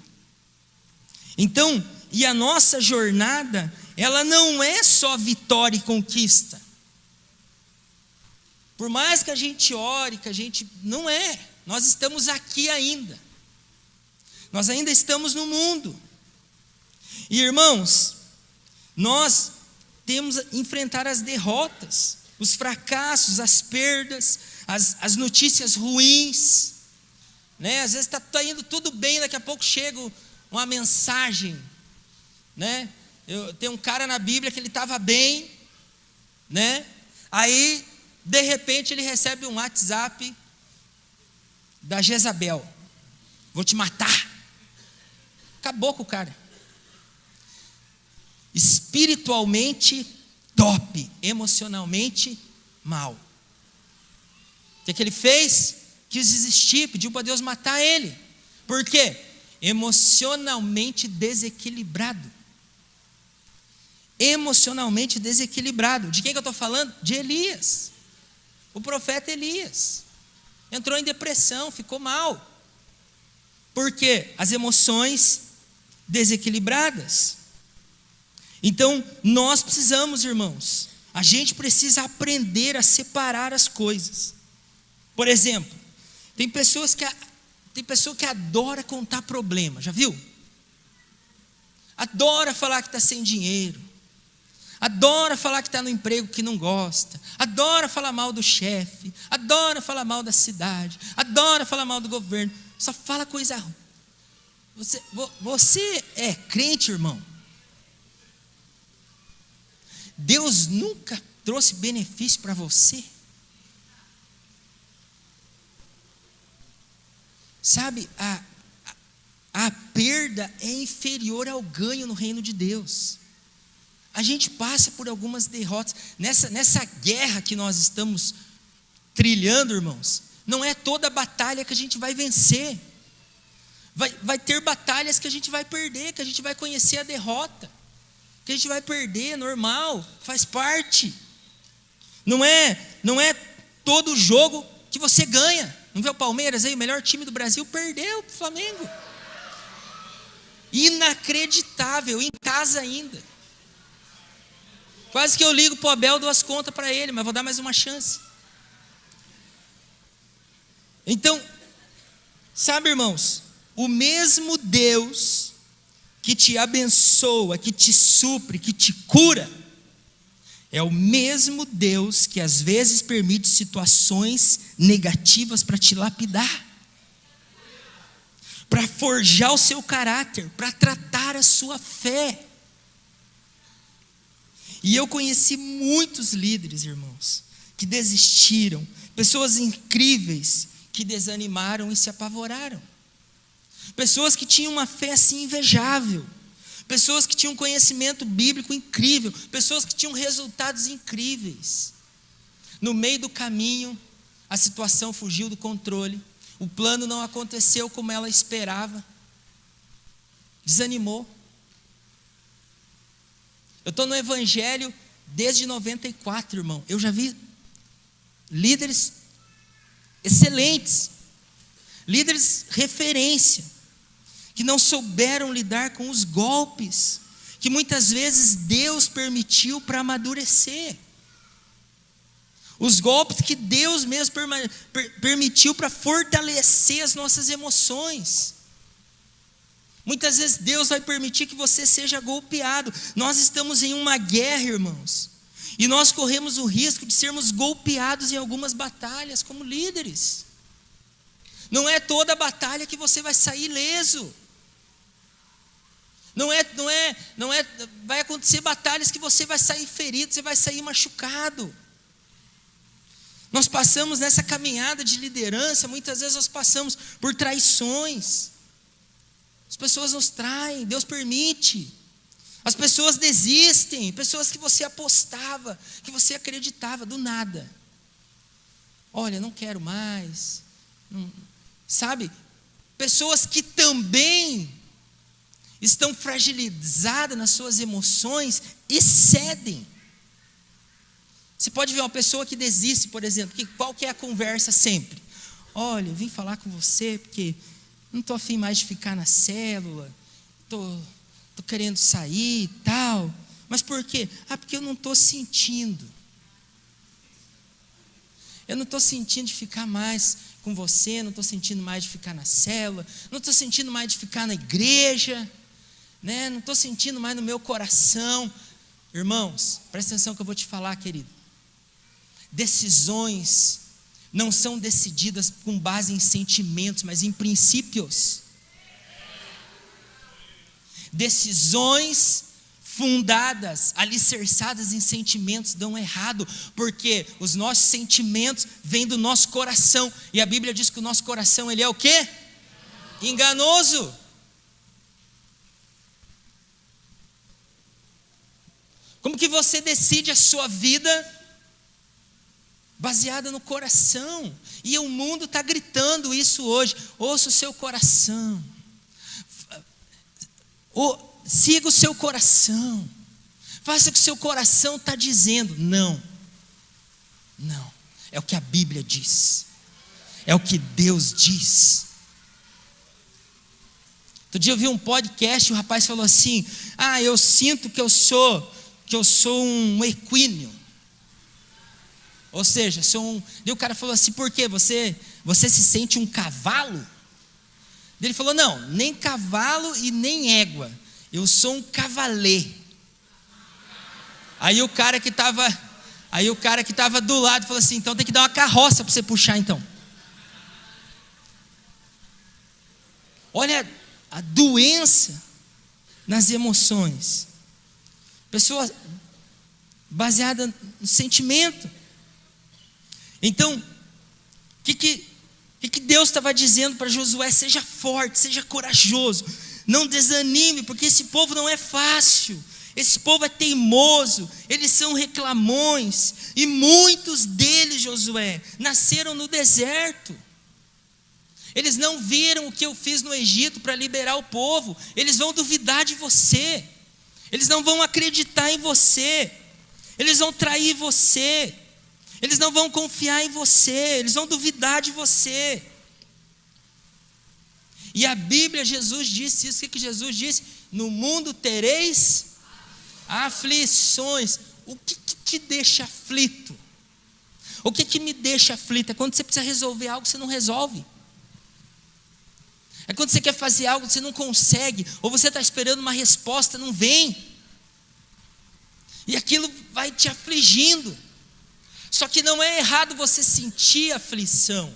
Então, e a nossa jornada, ela não é só vitória e conquista. Por mais que a gente ore, que a gente... Não é. Nós estamos aqui ainda. Nós ainda estamos no mundo. E, irmãos, nós temos que enfrentar as derrotas, os fracassos, as perdas, as notícias ruins. Né? Às vezes está indo tudo bem, daqui a pouco chega uma mensagem. Né? Tem um cara na Bíblia que ele estava bem, né? Aí, de repente, ele recebe um WhatsApp da Jezabel: vou te matar. Acabou com o cara. Espiritualmente top, emocionalmente mal. O que ele fez? Quis desistir, pediu para Deus matar ele. Por quê? Emocionalmente desequilibrado. Emocionalmente desequilibrado. De quem que eu estou falando? De Elias. O profeta Elias entrou em depressão, ficou mal. Por quê? As emoções desequilibradas. Então, nós precisamos, irmãos, A gente precisa aprender a separar as coisas. Por exemplo, tem pessoa que adora contar problema, já viu? Adora falar que está sem dinheiro, adora falar que está no emprego que não gosta, adora falar mal do chefe, adora falar mal da cidade, adora falar mal do governo, só fala coisa ruim. Você é crente, irmão? Deus nunca trouxe benefício para você? Sabe, a perda é inferior ao ganho no reino de Deus. A gente passa por algumas derrotas. Nessa guerra que nós estamos trilhando, irmãos, não é toda batalha que a gente vai vencer. Vai ter batalhas que a gente vai perder, que a gente vai conhecer a derrota, que a gente vai perder, normal, faz parte. Não é todo jogo que você ganha. Não vê o Palmeiras aí, o melhor time do Brasil, perdeu para o Flamengo. Inacreditável, em casa ainda. Quase que eu ligo para o Abel, dou as contas para ele, mas vou dar mais uma chance. Então, sabe, irmãos, o mesmo Deus que te abençoa, que te supre, que te cura, é o mesmo Deus que às vezes permite situações negativas para te lapidar, para forjar o seu caráter, para tratar a sua fé. E eu conheci muitos líderes, irmãos, que desistiram, pessoas incríveis que desanimaram e se apavoraram, pessoas que tinham uma fé assim invejável, pessoas que tinham conhecimento bíblico incrível, pessoas que tinham resultados incríveis. No meio do caminho, a situação fugiu do controle, o plano não aconteceu como ela esperava, desanimou. Eu estou no Evangelho desde 94, irmão. Eu já vi líderes excelentes, líderes referência, que não souberam lidar com os golpes, que muitas vezes Deus permitiu para amadurecer. Os golpes que Deus mesmo permitiu para fortalecer as nossas emoções. Muitas vezes Deus vai permitir que você seja golpeado. Nós estamos em uma guerra, irmãos, e nós corremos o risco de sermos golpeados em algumas batalhas como líderes. Não é toda batalha que você vai sair ileso. Vai acontecer batalhas que você vai sair ferido, você vai sair machucado. Nós passamos nessa caminhada de liderança, muitas vezes nós passamos por traições. As pessoas nos traem, Deus permite. As pessoas desistem, pessoas que você apostava, que você acreditava, do nada. Olha, não quero mais. Sabe? Pessoas que também estão fragilizadas nas suas emoções e cedem. Você pode ver uma pessoa que desiste, por exemplo, qual que é a conversa sempre? Olha, eu vim falar com você porque não estou afim mais de ficar na célula, estou querendo sair e tal. Mas por quê? Porque eu não estou sentindo. Eu não estou sentindo de ficar mais com você, não estou sentindo mais de ficar na célula, não estou sentindo mais de ficar na igreja, né? Não estou sentindo mais no meu coração. Irmãos, presta atenção que eu vou te falar, querido. Decisões não são decididas com base em sentimentos, mas em princípios. Decisões fundadas, alicerçadas em sentimentos dão errado, porque os nossos sentimentos vêm do nosso coração, e a Bíblia diz que o nosso coração, ele é o quê? Enganoso. Como que você decide a sua vida baseada no coração? E o mundo está gritando isso hoje. Ouça o seu coração, siga o seu coração, faça o que o seu coração está dizendo. Não, é o que a Bíblia diz, é o que Deus diz. Outro dia eu vi um podcast, o rapaz falou assim: eu sinto que eu sou um equíneo. Ou seja, Daí o cara falou assim: por quê? Você se sente um cavalo? Ele falou: não, nem cavalo e nem égua. Eu sou um cavalê. Aí o cara que estava do lado falou assim: então tem que dar uma carroça para você puxar então. Olha a doença nas emoções. Pessoa baseada no sentimento. Então, o que Deus estava dizendo para Josué? Seja forte, seja corajoso, não desanime, porque esse povo não é fácil, esse povo é teimoso, eles são reclamões, e muitos deles, Josué, nasceram no deserto. Eles não viram o que eu fiz no Egito para liberar o povo. Eles vão duvidar de você, eles não vão acreditar em você, eles vão trair você, eles não vão confiar em você, eles vão duvidar de você. E a Bíblia, Jesus disse isso. O que Jesus disse? No mundo tereis aflições. O que te deixa aflito? O que me deixa aflito? É quando você precisa resolver algo, você não resolve. É quando você quer fazer algo, você não consegue, ou você está esperando uma resposta, não vem. E aquilo vai te afligindo. Só que não é errado você sentir aflição.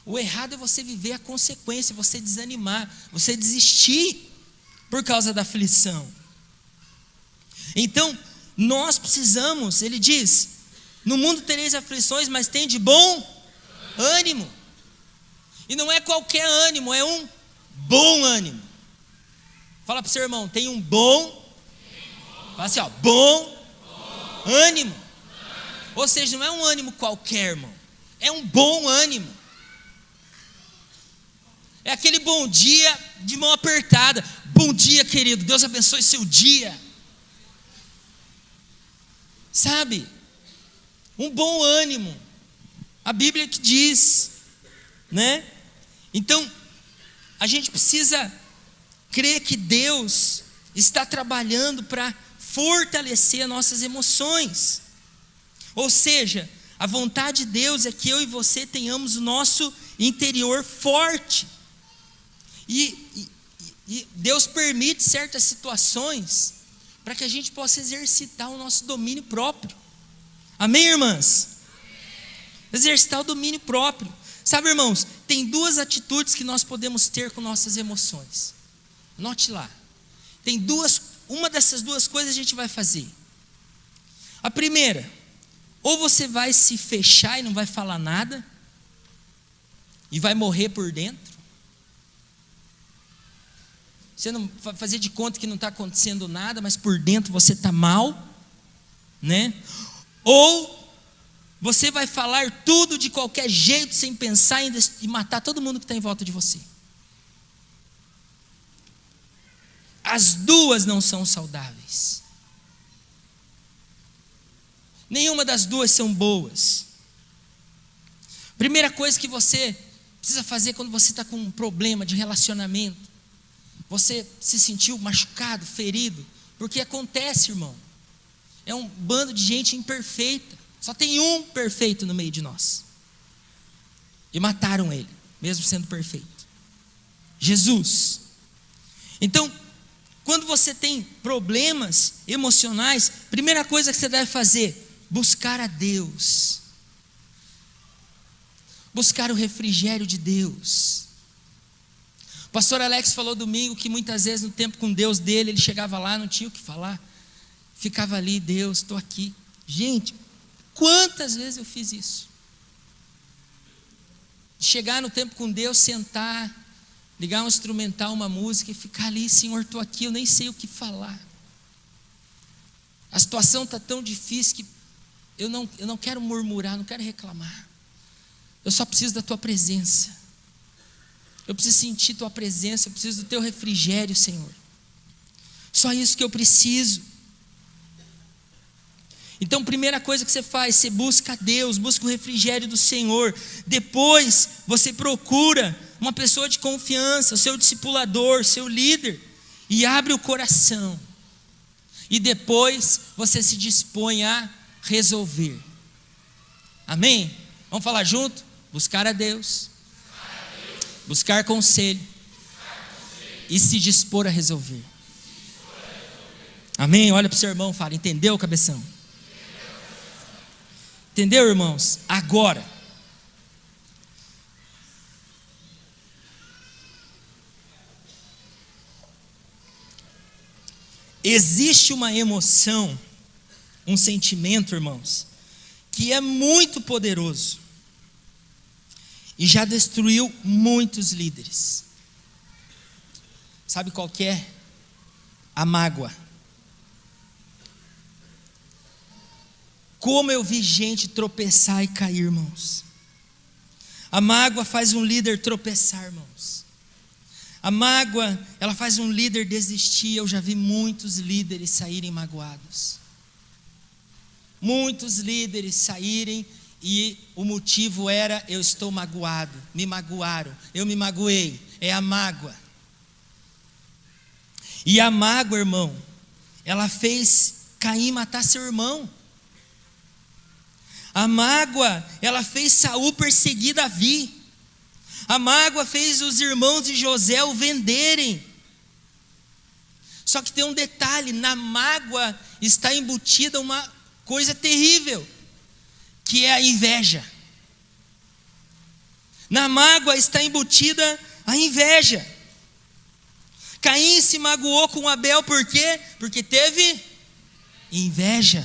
O errado é você viver a consequência, você desanimar, você desistir por causa da aflição. Então, nós precisamos, ele diz: no mundo tereis aflições, mas tem de bom ânimo. E não é qualquer ânimo, é um bom ânimo. Fala para o seu irmão: tem um bom, fala assim, ó, bom ânimo. Ou seja, não é um ânimo qualquer, irmão, é um bom ânimo. É aquele bom dia de mão apertada. Bom dia, querido, Deus abençoe seu dia. Sabe? Um bom ânimo. A Bíblia que diz, né? Então, a gente precisa crer que Deus está trabalhando para fortalecer as nossas emoções. Ou seja, a vontade de Deus é que eu e você tenhamos o nosso interior forte. E Deus permite certas situações para que a gente possa exercitar o nosso domínio próprio. Amém, irmãs? Exercitar o domínio próprio. Sabe, irmãos, tem duas atitudes que nós podemos ter com nossas emoções. Note lá. Uma dessas duas coisas a gente vai fazer. A primeira: ou você vai se fechar e não vai falar nada, e vai morrer por dentro. Você não vai fazer de conta que não está acontecendo nada, mas por dentro você está mal, né? Ou você vai falar tudo de qualquer jeito, sem pensar e matar todo mundo que está em volta de você. As duas não são saudáveis. Nenhuma das duas são boas. Primeira coisa que você precisa fazer quando você está com um problema de relacionamento, você se sentiu machucado, ferido, porque acontece, irmão. É um bando de gente imperfeita. Só tem um perfeito no meio de nós. E mataram ele, mesmo sendo perfeito. Jesus. Então, quando você tem problemas emocionais, primeira coisa que você deve fazer: buscar a Deus. Buscar o refrigério de Deus. O pastor Alex falou domingo que muitas vezes no tempo com Deus dele, ele chegava lá, não tinha o que falar. Ficava ali: Deus, estou aqui. Gente, quantas vezes eu fiz isso? Chegar no tempo com Deus, sentar, ligar um instrumental, uma música e ficar ali: Senhor, estou aqui, eu nem sei o que falar. A situação está tão difícil que eu não quero murmurar, não quero reclamar. Eu só preciso da tua presença. Eu preciso sentir tua presença, eu preciso do teu refrigério, Senhor. Só isso que eu preciso. Então, primeira coisa que você faz, você busca a Deus, busca o refrigério do Senhor. Depois, você procura uma pessoa de confiança, o seu discipulador, seu líder, e abre o coração. E depois, você se dispõe a resolver. Amém? Vamos falar junto? Buscar a Deus, buscar conselho e se dispor a resolver. Amém? Olha para o seu irmão e fala: entendeu, cabeção? Entendeu, irmãos? Agora, existe uma emoção, um sentimento, irmãos, que é muito poderoso e já destruiu muitos líderes. Sabe qual que é? A mágoa. Como eu vi gente tropeçar e cair, irmãos. A mágoa faz um líder tropeçar, irmãos. A mágoa, ela faz um líder desistir. Eu já vi muitos líderes saírem magoados. Muitos líderes saírem e o motivo era: eu estou magoado, me magoaram, eu me magoei. É a mágoa. E a mágoa, irmão, ela fez Caim matar seu irmão. A mágoa, ela fez Saul perseguir Davi. A mágoa fez os irmãos de José o venderem. Só que tem um detalhe: na mágoa está embutida uma coisa terrível, que é a inveja. Na mágoa está embutida a inveja. Caim se magoou com Abel, por quê? Porque teve inveja.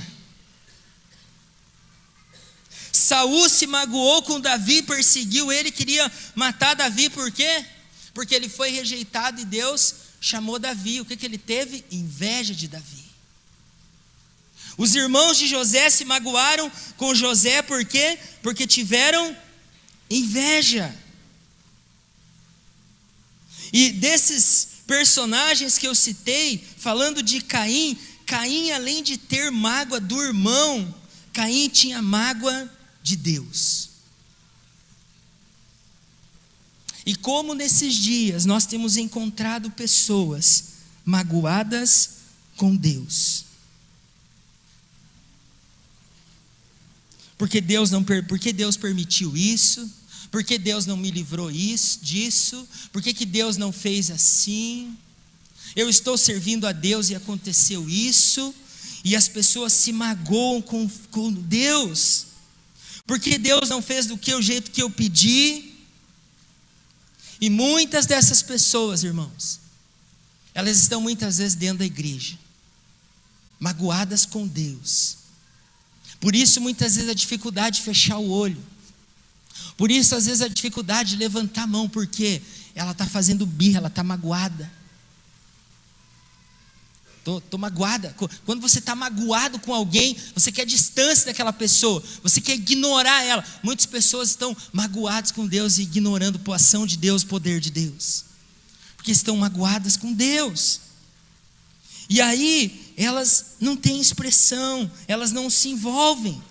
Saul se magoou com Davi, perseguiu ele, queria matar Davi, por quê? Porque ele foi rejeitado e Deus chamou Davi. O que ele teve? Inveja de Davi. Os irmãos de José se magoaram com José, por quê? Porque tiveram inveja. E desses personagens que eu citei, falando de Caim, Caim, além de ter mágoa do irmão, Caim tinha mágoa de Deus. E como nesses dias nós temos encontrado pessoas magoadas com Deus. Porque Deus permitiu isso? Porque Deus não me livrou disso? Por que Deus não fez assim? Eu estou servindo a Deus e aconteceu isso? E as pessoas se magoam com Deus. Porque Deus não fez do jeito que eu pedi? E muitas dessas pessoas, irmãos, elas estão muitas vezes dentro da igreja, magoadas com Deus. Por isso muitas vezes a dificuldade de fechar o olho. Por isso às vezes a dificuldade de levantar a mão, porque ela está fazendo birra, ela está magoada. Estou magoada. Quando você está magoado com alguém, você quer distância daquela pessoa, você quer ignorar ela. Muitas pessoas estão magoadas com Deus e ignorando a ação de Deus, o poder de Deus, porque estão magoadas com Deus. E aí elas não têm expressão, elas não se envolvem.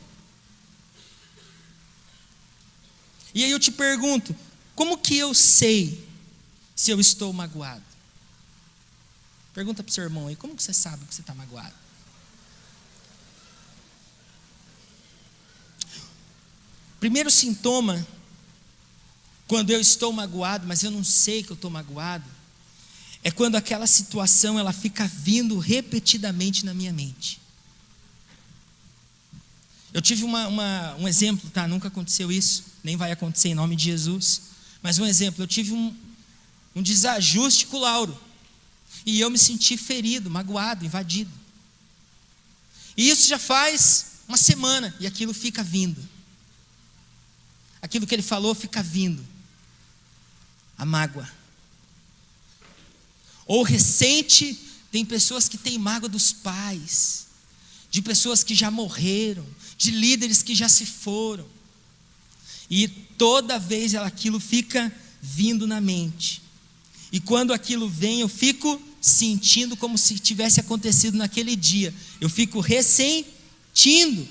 E aí eu te pergunto: como que eu sei se eu estou magoado? Pergunta para o seu irmão aí: como que você sabe que você está magoado? Primeiro sintoma, quando eu estou magoado, mas eu não sei que eu estou magoado, é quando aquela situação ela fica vindo repetidamente na minha mente. Eu tive um exemplo, tá? Nunca aconteceu isso, nem vai acontecer em nome de Jesus. Mas um exemplo: eu tive um desajuste com o Lauro. E eu me senti ferido, magoado, invadido. E isso já faz uma semana, e aquilo fica vindo. Aquilo que ele falou fica vindo. A mágoa. Ou recente, tem pessoas que têm mágoa dos pais, de pessoas que já morreram, de líderes que já se foram. E toda vez aquilo fica vindo na mente. E quando aquilo vem, eu fico sentindo como se tivesse acontecido naquele dia. Eu fico ressentindo.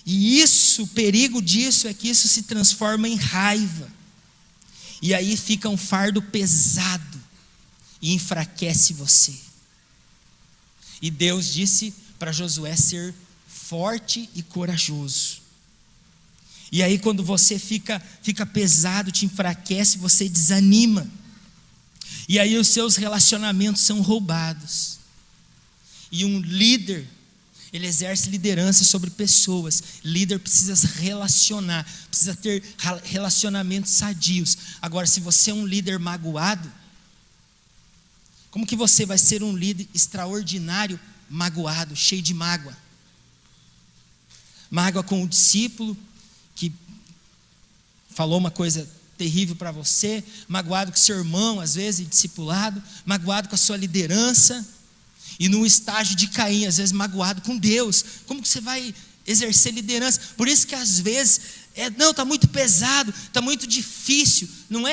E isso, o perigo disso é que isso se transforma em raiva. E aí fica um fardo pesado e enfraquece você. E Deus disse para Josué ser forte e corajoso. E aí quando você fica pesado, te enfraquece, você desanima. E aí os seus relacionamentos são roubados. E um líder, ele exerce liderança sobre pessoas. Líder precisa se relacionar, precisa ter relacionamentos sadios. Agora, se você é um líder magoado, como que você vai ser um líder extraordinário magoado, cheio de mágoa? Mágoa com o discípulo que falou uma coisa terrível para você, magoado com seu irmão, às vezes discipulado, magoado com a sua liderança, e no estágio de Caim, às vezes magoado com Deus. Como que você vai exercer liderança? Por isso que às vezes, está muito pesado, está muito difícil. Não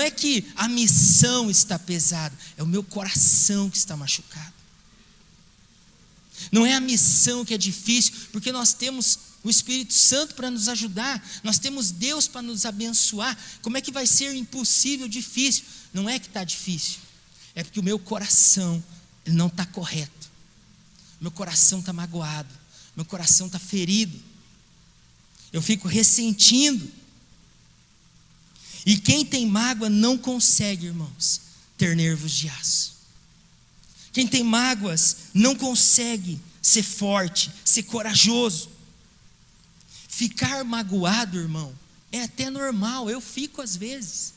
é que a missão está pesada, é o meu coração que está machucado. Não é a missão que é difícil, porque nós temos o Espírito Santo para nos ajudar, nós temos Deus para nos abençoar. Como é que vai ser impossível, difícil? Não é que está difícil, é porque o meu coração ele não está correto, meu coração está magoado, meu coração está ferido, eu fico ressentindo. E quem tem mágoa não consegue, irmãos, ter nervos de aço. Quem tem mágoas não consegue ser forte, ser corajoso. Ficar magoado, irmão, é até normal, eu fico às vezes.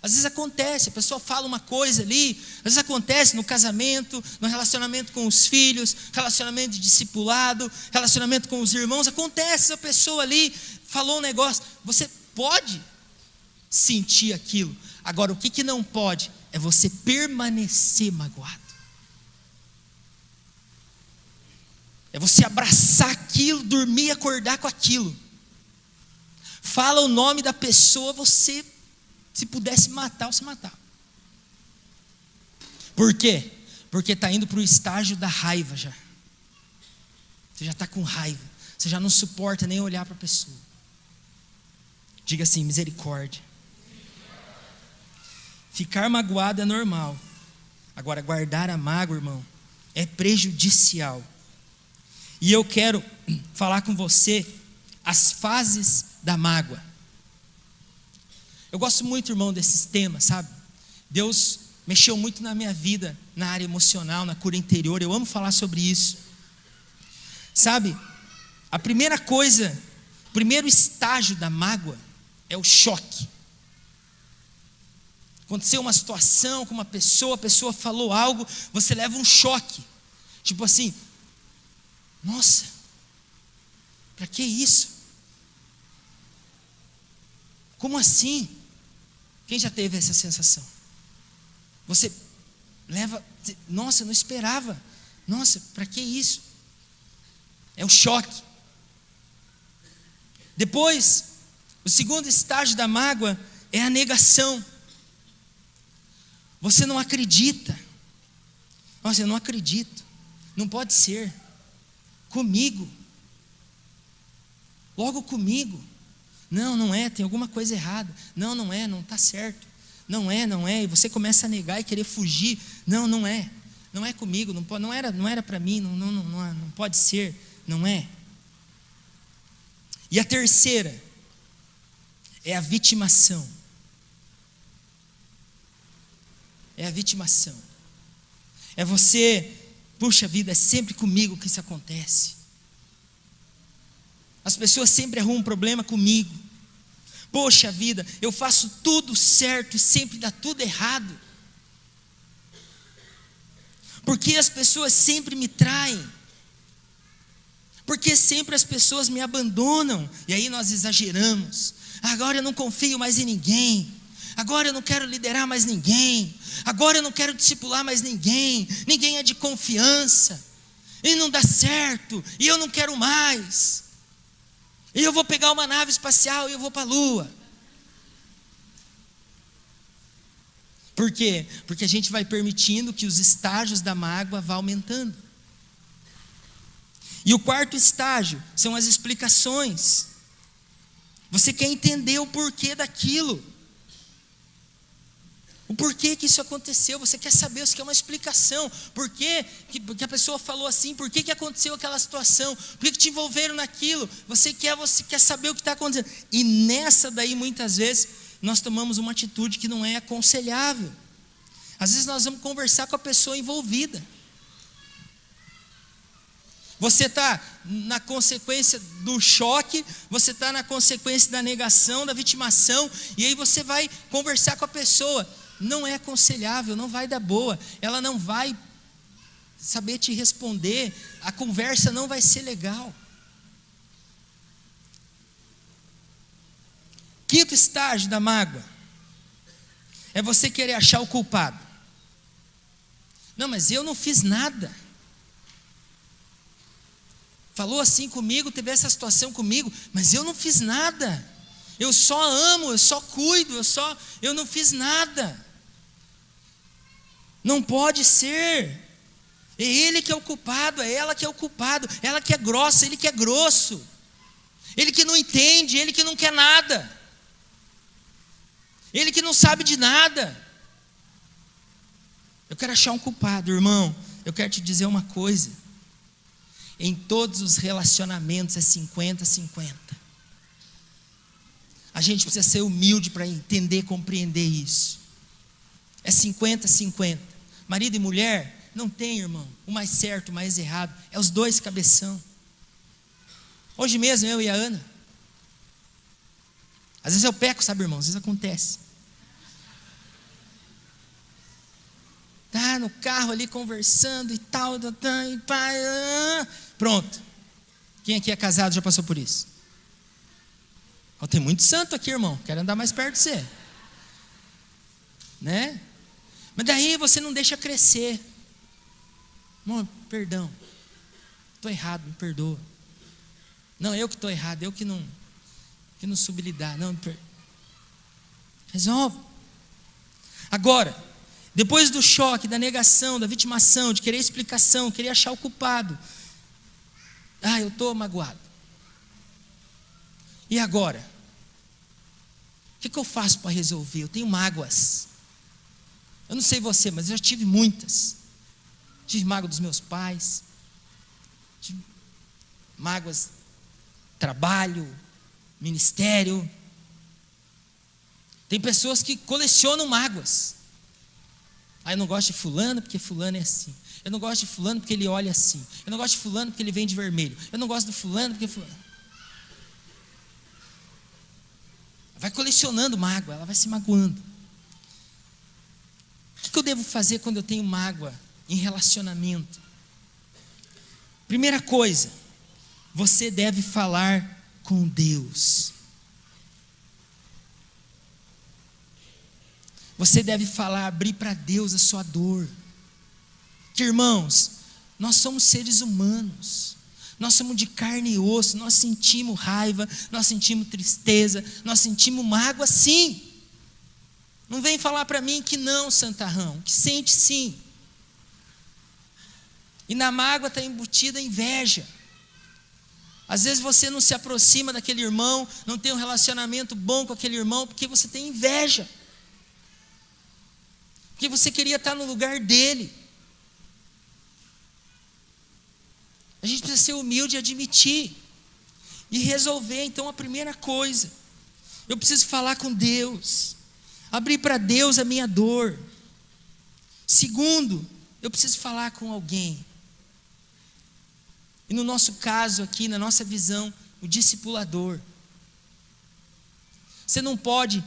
Às vezes acontece, a pessoa fala uma coisa ali, às vezes acontece no casamento, no relacionamento com os filhos, relacionamento de discipulado, relacionamento com os irmãos, acontece, a pessoa ali falou um negócio, você pode sentir aquilo. Agora, o que não pode é você permanecer magoado. É você abraçar aquilo, dormir e acordar com aquilo. Fala o nome da pessoa, você, se pudesse matar, você matar. Por quê? Porque está indo para o estágio da raiva já. Você já está com raiva. Você já não suporta nem olhar para a pessoa. Diga assim, misericórdia. Ficar magoado é normal. Agora, guardar a mágoa, irmão, é prejudicial. E eu quero falar com você as fases da mágoa. Eu gosto muito, irmão, desses temas, sabe? Deus mexeu muito na minha vida, na área emocional, na cura interior. Eu amo falar sobre isso. Sabe, a primeira coisa, o primeiro estágio da mágoa é o choque. Aconteceu uma situação com uma pessoa, a pessoa falou algo, você leva um choque. Tipo assim, nossa, para que isso? Como assim? Quem já teve essa sensação? Você leva, nossa, eu não esperava. Nossa, para que isso? É o choque. Depois, o segundo estágio da mágoa é a negação. Você não acredita. Nossa, eu não acredito. Não pode ser. Comigo. Logo comigo. Não, não é, tem alguma coisa errada. Não, não é, não está certo. Não é. E você começa a negar e querer fugir. Não, não é. Não é comigo, não pode, não era para mim, não pode ser, não é. E a terceira é a vitimação. É a vitimação. É você, puxa vida, é sempre comigo que isso acontece. As pessoas sempre arrumam um problema comigo. Poxa vida, eu faço tudo certo e sempre dá tudo errado. Porque as pessoas sempre me traem. Porque sempre as pessoas me abandonam. E aí nós exageramos. Agora eu não confio mais em ninguém. Agora eu não quero liderar mais ninguém. Agora eu não quero discipular mais ninguém. Ninguém é de confiança. E não dá certo. E eu não quero mais. E eu vou pegar uma nave espacial e eu vou para a Lua. Por quê? Porque a gente vai permitindo que os estágios da mágoa vá aumentando. E o quarto estágio são as explicações. Você quer entender o porquê daquilo. O porquê que isso aconteceu, você quer saber, você quer uma explicação. Por que a pessoa falou assim, por que aconteceu aquela situação, por que te envolveram naquilo, você quer saber o que está acontecendo. E nessa daí, muitas vezes, nós tomamos uma atitude que não é aconselhável. Às vezes nós vamos conversar com a pessoa envolvida. Você está na consequência do choque, você está na consequência da negação, da vitimação, e aí você vai conversar com a pessoa. Não é aconselhável, não vai dar boa, ela não vai saber te responder, a conversa não vai ser legal. Quinto estágio da mágoa é você querer achar o culpado. Não, mas eu não fiz nada. Falou assim comigo, teve essa situação comigo, mas eu não fiz nada. Eu só amo, eu só cuido, eu não fiz nada. Não pode ser. É ele que é o culpado, é ela que é o culpado, ela que é grossa, ele que é grosso. Ele que não entende, ele que não quer nada. Ele que não sabe de nada. Eu quero achar um culpado, irmão. Eu quero te dizer uma coisa. Em todos os relacionamentos é 50-50. A gente precisa ser humilde para entender, compreender isso. É 50-50. Marido e mulher, não tem, irmão, o mais certo, o mais errado. É os dois cabeção. Hoje mesmo, eu e a Ana. Às vezes eu peco, sabe, irmão? Às vezes acontece. Tá no carro ali conversando e tal, e pá, pronto. Quem aqui é casado já passou por isso? Oh, tem muito santo aqui, irmão. Quero andar mais perto de você, né? Mas daí você não deixa crescer. Irmão, perdão, estou errado, me perdoa. Não, eu que estou errado, eu que não soube lidar. Não, resolve. Agora, depois do choque, da negação, da vitimação, de querer explicação, querer achar o culpado, eu estou magoado. E agora? O que eu faço para resolver? Eu tenho mágoas. Eu não sei você, mas eu já tive muitas. Tive mágoa dos meus pais, tive mágoas, trabalho, ministério. Tem pessoas que colecionam mágoas. Eu não gosto de fulano porque fulano é assim. Eu não gosto de fulano porque ele olha assim. Eu não gosto de fulano porque ele vem de vermelho. Eu não gosto do fulano porque fulano. Vai colecionando mágoa, ela vai se magoando. O que eu devo fazer quando eu tenho mágoa em relacionamento? Primeira coisa, você deve falar com Deus. Você deve falar, abrir para Deus a sua dor. Que, irmãos, nós somos seres humanos. Nós somos de carne e osso, nós sentimos raiva, nós sentimos tristeza, nós sentimos mágoa, sim. Não vem falar para mim que não, santarrão, que sente sim. E na mágoa está embutida a inveja. Às vezes você não se aproxima daquele irmão, não tem um relacionamento bom com aquele irmão, porque você tem inveja. Porque você queria estar no lugar dele. A gente precisa ser humilde e admitir. E resolver, então, a primeira coisa. Eu preciso falar com Deus. Abrir para Deus a minha dor. Segundo, eu preciso falar com alguém. E no nosso caso aqui, na nossa visão, o discipulador. Você não pode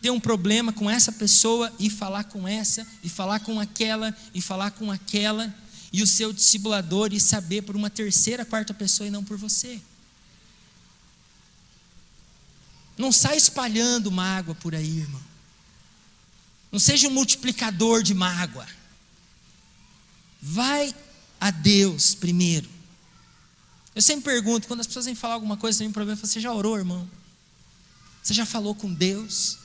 ter um problema com essa pessoa e falar com essa, e falar com aquela, e falar com aquela, e o seu discipulador e saber por uma terceira, quarta pessoa e não por você. Não sai espalhando mágoa por aí, irmão. Não seja um multiplicador de mágoa. Vai a Deus primeiro. Eu sempre pergunto, quando as pessoas vêm falar alguma coisa, tem um problema, você já orou, irmão? Você já falou com Deus?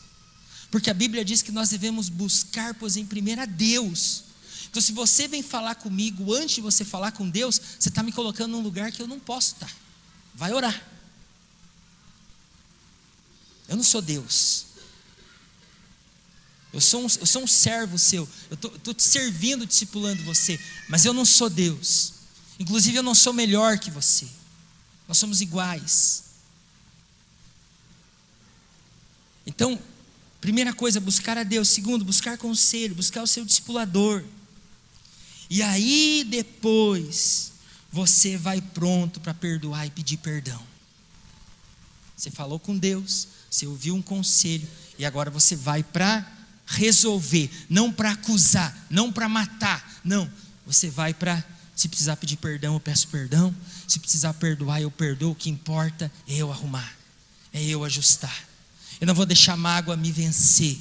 Porque a Bíblia diz que nós devemos buscar, pois em primeiro, a Deus. Então se você vem falar comigo antes de você falar com Deus, você está me colocando num lugar que eu não posso estar. Vai orar. Eu não sou Deus. Eu sou um servo seu. Eu estou te servindo, discipulando você. Mas eu não sou Deus. Inclusive eu não sou melhor que você. Nós somos iguais. Então, primeira coisa, buscar a Deus. Segundo, buscar conselho, buscar o seu discipulador. E aí depois, você vai pronto para perdoar e pedir perdão. Você falou com Deus, você ouviu um conselho, e agora você vai para resolver, não para acusar, não para matar, não. Você vai para, se precisar pedir perdão, eu peço perdão. Se precisar perdoar, eu perdoo. O que importa é eu arrumar, é eu ajustar. Eu não vou deixar a mágoa me vencer.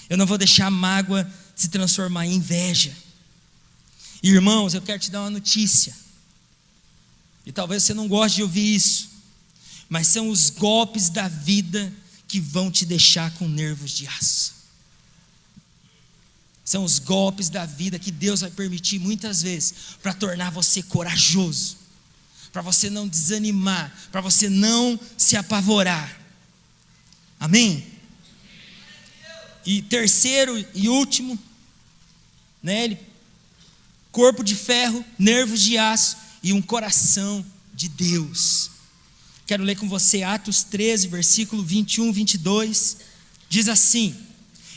Eu não vou deixar a mágoa se transformar em inveja. Irmãos, eu quero te dar uma notícia. E talvez você não goste de ouvir isso, mas são os golpes da vida que vão te deixar com nervos de aço. São os golpes da vida que Deus vai permitir muitas vezes para tornar você corajoso, para você não desanimar, para você não se apavorar. Amém? E terceiro e último, corpo de ferro, nervos de aço e um coração de Deus. Quero ler com você Atos 13, versículo 21, 22. Diz assim: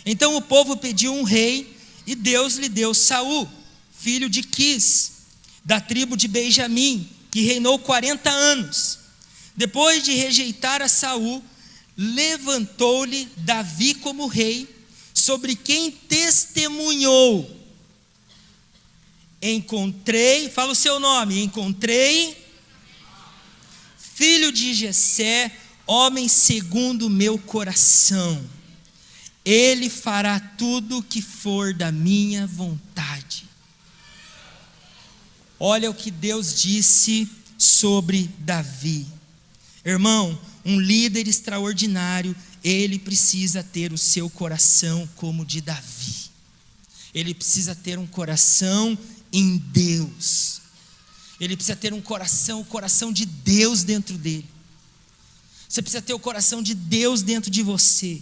então o povo pediu um rei, e Deus lhe deu Saul, filho de Quis, da tribo de Benjamim, que reinou 40 anos. Depois de rejeitar a Saul, levantou-lhe Davi como rei, sobre quem testemunhou: fala o seu nome, encontrei filho de Jessé, homem segundo o meu coração. Ele fará tudo o que for da minha vontade. Olha o que Deus disse sobre Davi. Irmão, um líder extraordinário, ele precisa ter o seu coração como o de Davi. Ele precisa ter um coração em Deus. Ele precisa ter o coração de Deus dentro dele. Você precisa ter o coração de Deus dentro de você.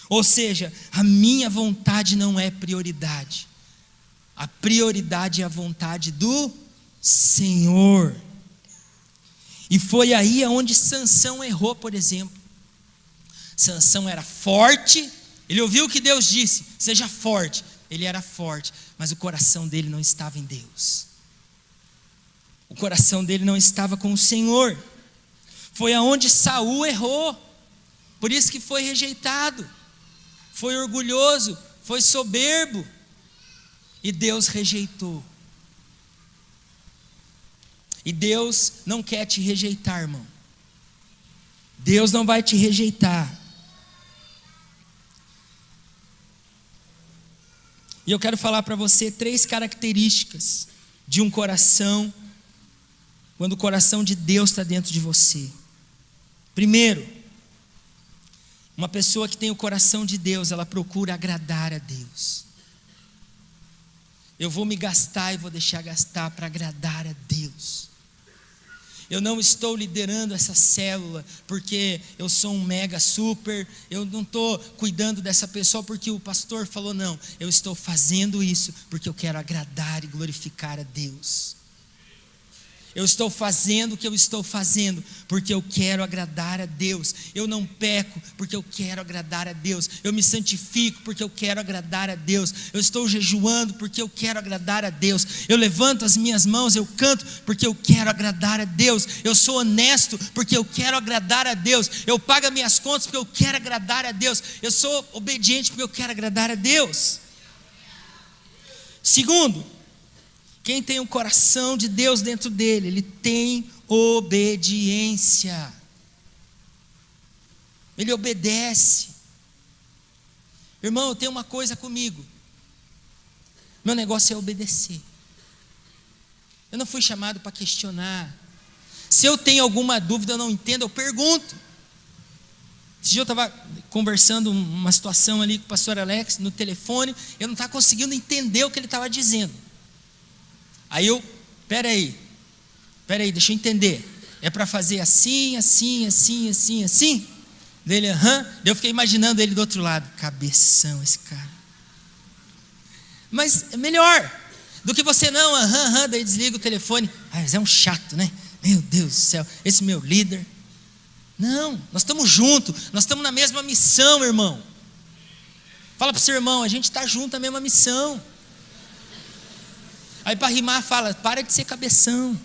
Ou seja, a minha vontade não é prioridade. A prioridade é a vontade do Senhor. E foi aí onde Sansão errou, por exemplo. Sansão era forte, ele ouviu o que Deus disse: seja forte. Ele era forte, mas o coração dele não estava em Deus. O coração dele não estava com o Senhor. Foi aonde Saul errou. Por isso que foi rejeitado. Foi orgulhoso, foi soberbo. E Deus rejeitou. E Deus não quer te rejeitar, irmão. Deus não vai te rejeitar. E eu quero falar para você 3 características de um coração, quando o coração de Deus está dentro de você. Primeiro, uma pessoa que tem o coração de Deus, ela procura agradar a Deus. Eu vou me gastar e vou deixar gastar para agradar a Deus. Eu não estou liderando essa célula porque eu sou um mega super, eu não estou cuidando dessa pessoa porque o pastor falou, não. Eu estou fazendo isso porque eu quero agradar e glorificar a Deus. Eu estou fazendo o que eu estou fazendo porque eu quero agradar a Deus. Eu não peco porque eu quero agradar a Deus. Eu me santifico porque eu quero agradar a Deus. Eu estou jejuando porque eu quero agradar a Deus. Eu levanto as minhas mãos, eu canto porque eu quero agradar a Deus. Eu sou honesto porque eu quero agradar a Deus. Eu pago as minhas contas porque eu quero agradar a Deus. Eu sou obediente porque eu quero agradar a Deus. Segundo, quem tem o coração de Deus dentro dele, ele tem obediência. Ele obedece. Irmão, eu tenho uma coisa comigo. Meu negócio é obedecer. Eu não fui chamado para questionar. Se eu tenho alguma dúvida, eu não entendo, eu pergunto. Esse dia eu estava conversando uma situação ali com o pastor Alex no telefone, eu não estava conseguindo entender o que ele estava dizendo. Aí eu, peraí, deixa eu entender. É para fazer assim, assim, assim, assim, assim? Dele, aham. Eu fiquei imaginando ele do outro lado. Cabeção esse cara. Mas é melhor do que você não, aham, daí desliga o telefone. Mas é um chato, né? Meu Deus do céu, esse meu líder. Não, nós estamos juntos, nós estamos na mesma missão, irmão. Fala para o seu irmão, a gente está junto na mesma missão. Aí para rimar fala, para de ser cabeção.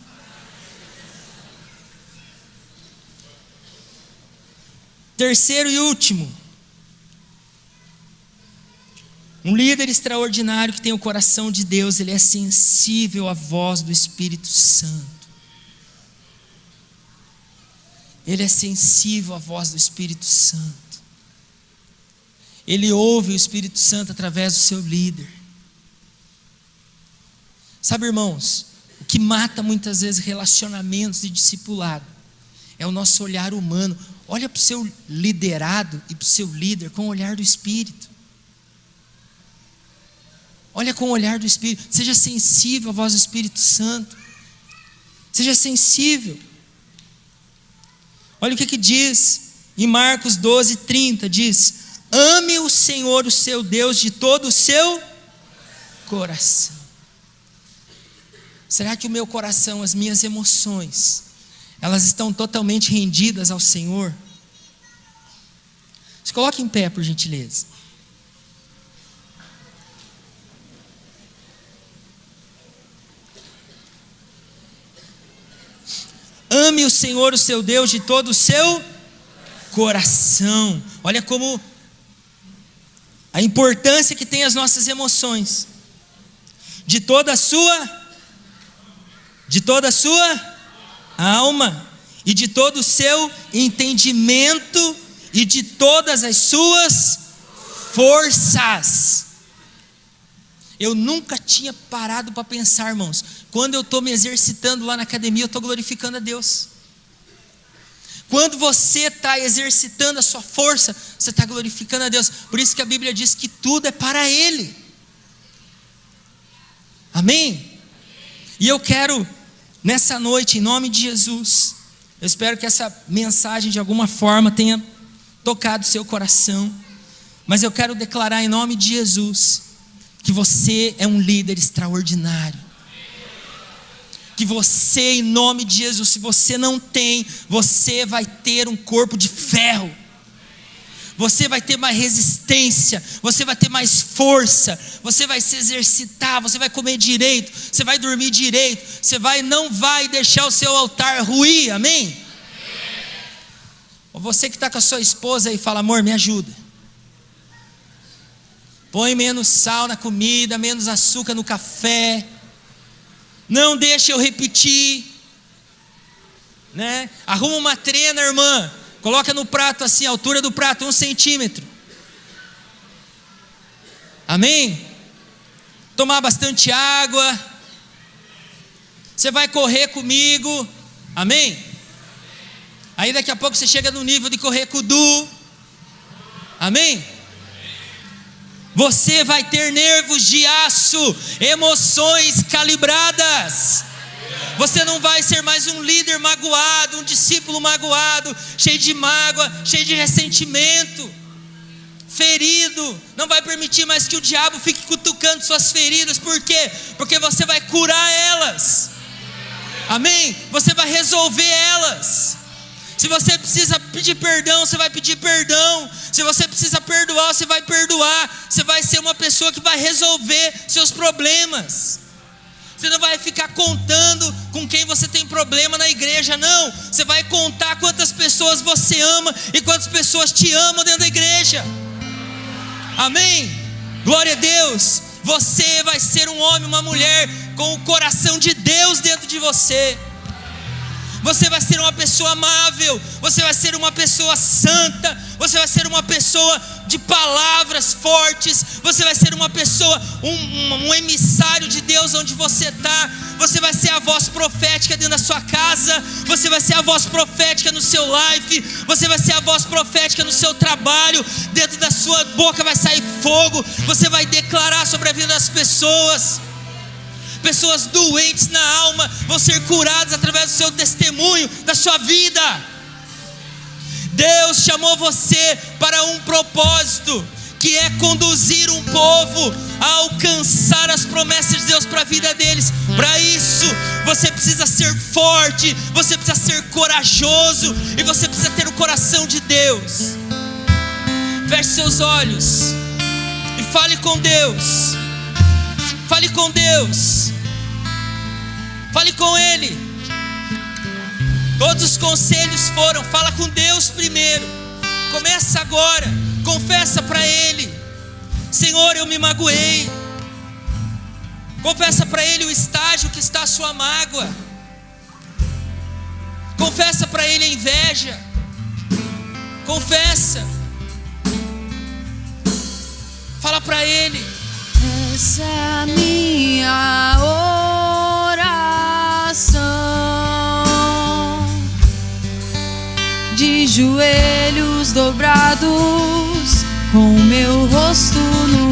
Terceiro e último, um líder extraordinário que tem o coração de Deus, ele é sensível à voz do Espírito Santo. Ele é sensível à voz do Espírito Santo. Ele ouve o Espírito Santo através do seu líder. Sabe, irmãos, o que mata muitas vezes relacionamentos de discipulado é o nosso olhar humano. Olha para o seu liderado e para o seu líder com o olhar do Espírito. Olha com o olhar do Espírito. Seja sensível à voz do Espírito Santo. Seja sensível. Olha o que diz em Marcos 12:30, diz: ame o Senhor, o seu Deus, de todo o seu coração. Será que o meu coração, as minhas emoções, elas estão totalmente rendidas ao Senhor? Se coloque em pé, por gentileza. Ame o Senhor, o seu Deus, de todo o seu coração. Olha como a importância que tem as nossas emoções. De toda a sua alma, e de todo o seu entendimento, e de todas as suas forças. Eu nunca tinha parado para pensar, irmãos, quando eu estou me exercitando lá na academia, eu estou glorificando a Deus. Quando você está exercitando a sua força, você está glorificando a Deus. Por isso que a Bíblia diz que tudo é para Ele. Amém? E eu quero, nessa noite, em nome de Jesus, eu espero que essa mensagem de alguma forma tenha tocado o seu coração, mas eu quero declarar em nome de Jesus, que você é um líder extraordinário. Que você, em nome de Jesus, se você não tem, você vai ter um corpo de ferro. Você vai ter mais resistência, você vai ter mais força, você vai se exercitar, você vai comer direito, você vai dormir direito, você não vai deixar o seu altar ruir, amém? Ou você que está com a sua esposa e fala, amor, me ajuda. Põe menos sal na comida, menos açúcar no café. Não deixa eu repetir, né? Arruma uma trena, irmã. Coloca no prato assim, a altura do prato, 1 centímetro. Amém? Tomar bastante água. Você vai correr comigo. Amém? Aí daqui a pouco você chega no nível de correr com o Du. Amém? Você vai ter nervos de aço, emoções calibradas. Você não vai ser mais um líder magoado, um discípulo magoado, cheio de mágoa, cheio de ressentimento, ferido. Não vai permitir mais que o diabo fique cutucando suas feridas. Por quê? Porque você vai curar elas. Amém? Você vai resolver elas. Se você precisa pedir perdão, você vai pedir perdão. Se você precisa perdoar, você vai perdoar. Você vai ser uma pessoa que vai resolver seus problemas. Você não vai ficar contando com quem você tem problema na igreja, não. Você vai contar quantas pessoas você ama e quantas pessoas te amam dentro da igreja. Amém? Glória a Deus. Você vai ser um homem, uma mulher com o coração de Deus dentro de você. Você vai ser uma pessoa amável, você vai ser uma pessoa santa, você vai ser uma pessoa de palavras fortes, você vai ser uma pessoa, um emissário de Deus onde você está. Você vai ser a voz profética dentro da sua casa, você vai ser a voz profética no seu life, você vai ser a voz profética no seu trabalho. Dentro da sua boca vai sair fogo, você vai declarar sobre a vida das pessoas. Pessoas doentes na alma vão ser curadas através do seu testemunho, da sua vida. Deus chamou você para um propósito, que é conduzir um povo a alcançar as promessas de Deus para a vida deles. Para isso, você precisa ser forte, você precisa ser corajoso, e você precisa ter o coração de Deus. Feche seus olhos e fale com Deus. Fale com Deus. Fale com Ele. Todos os conselhos foram: fala com Deus primeiro. Começa agora. Confessa para Ele: Senhor, eu me magoei. Confessa para Ele o estágio que está a sua mágoa. Confessa para Ele a inveja. Confessa. Fala para Ele. Essa é a minha oração, de joelhos dobrados, com meu rosto no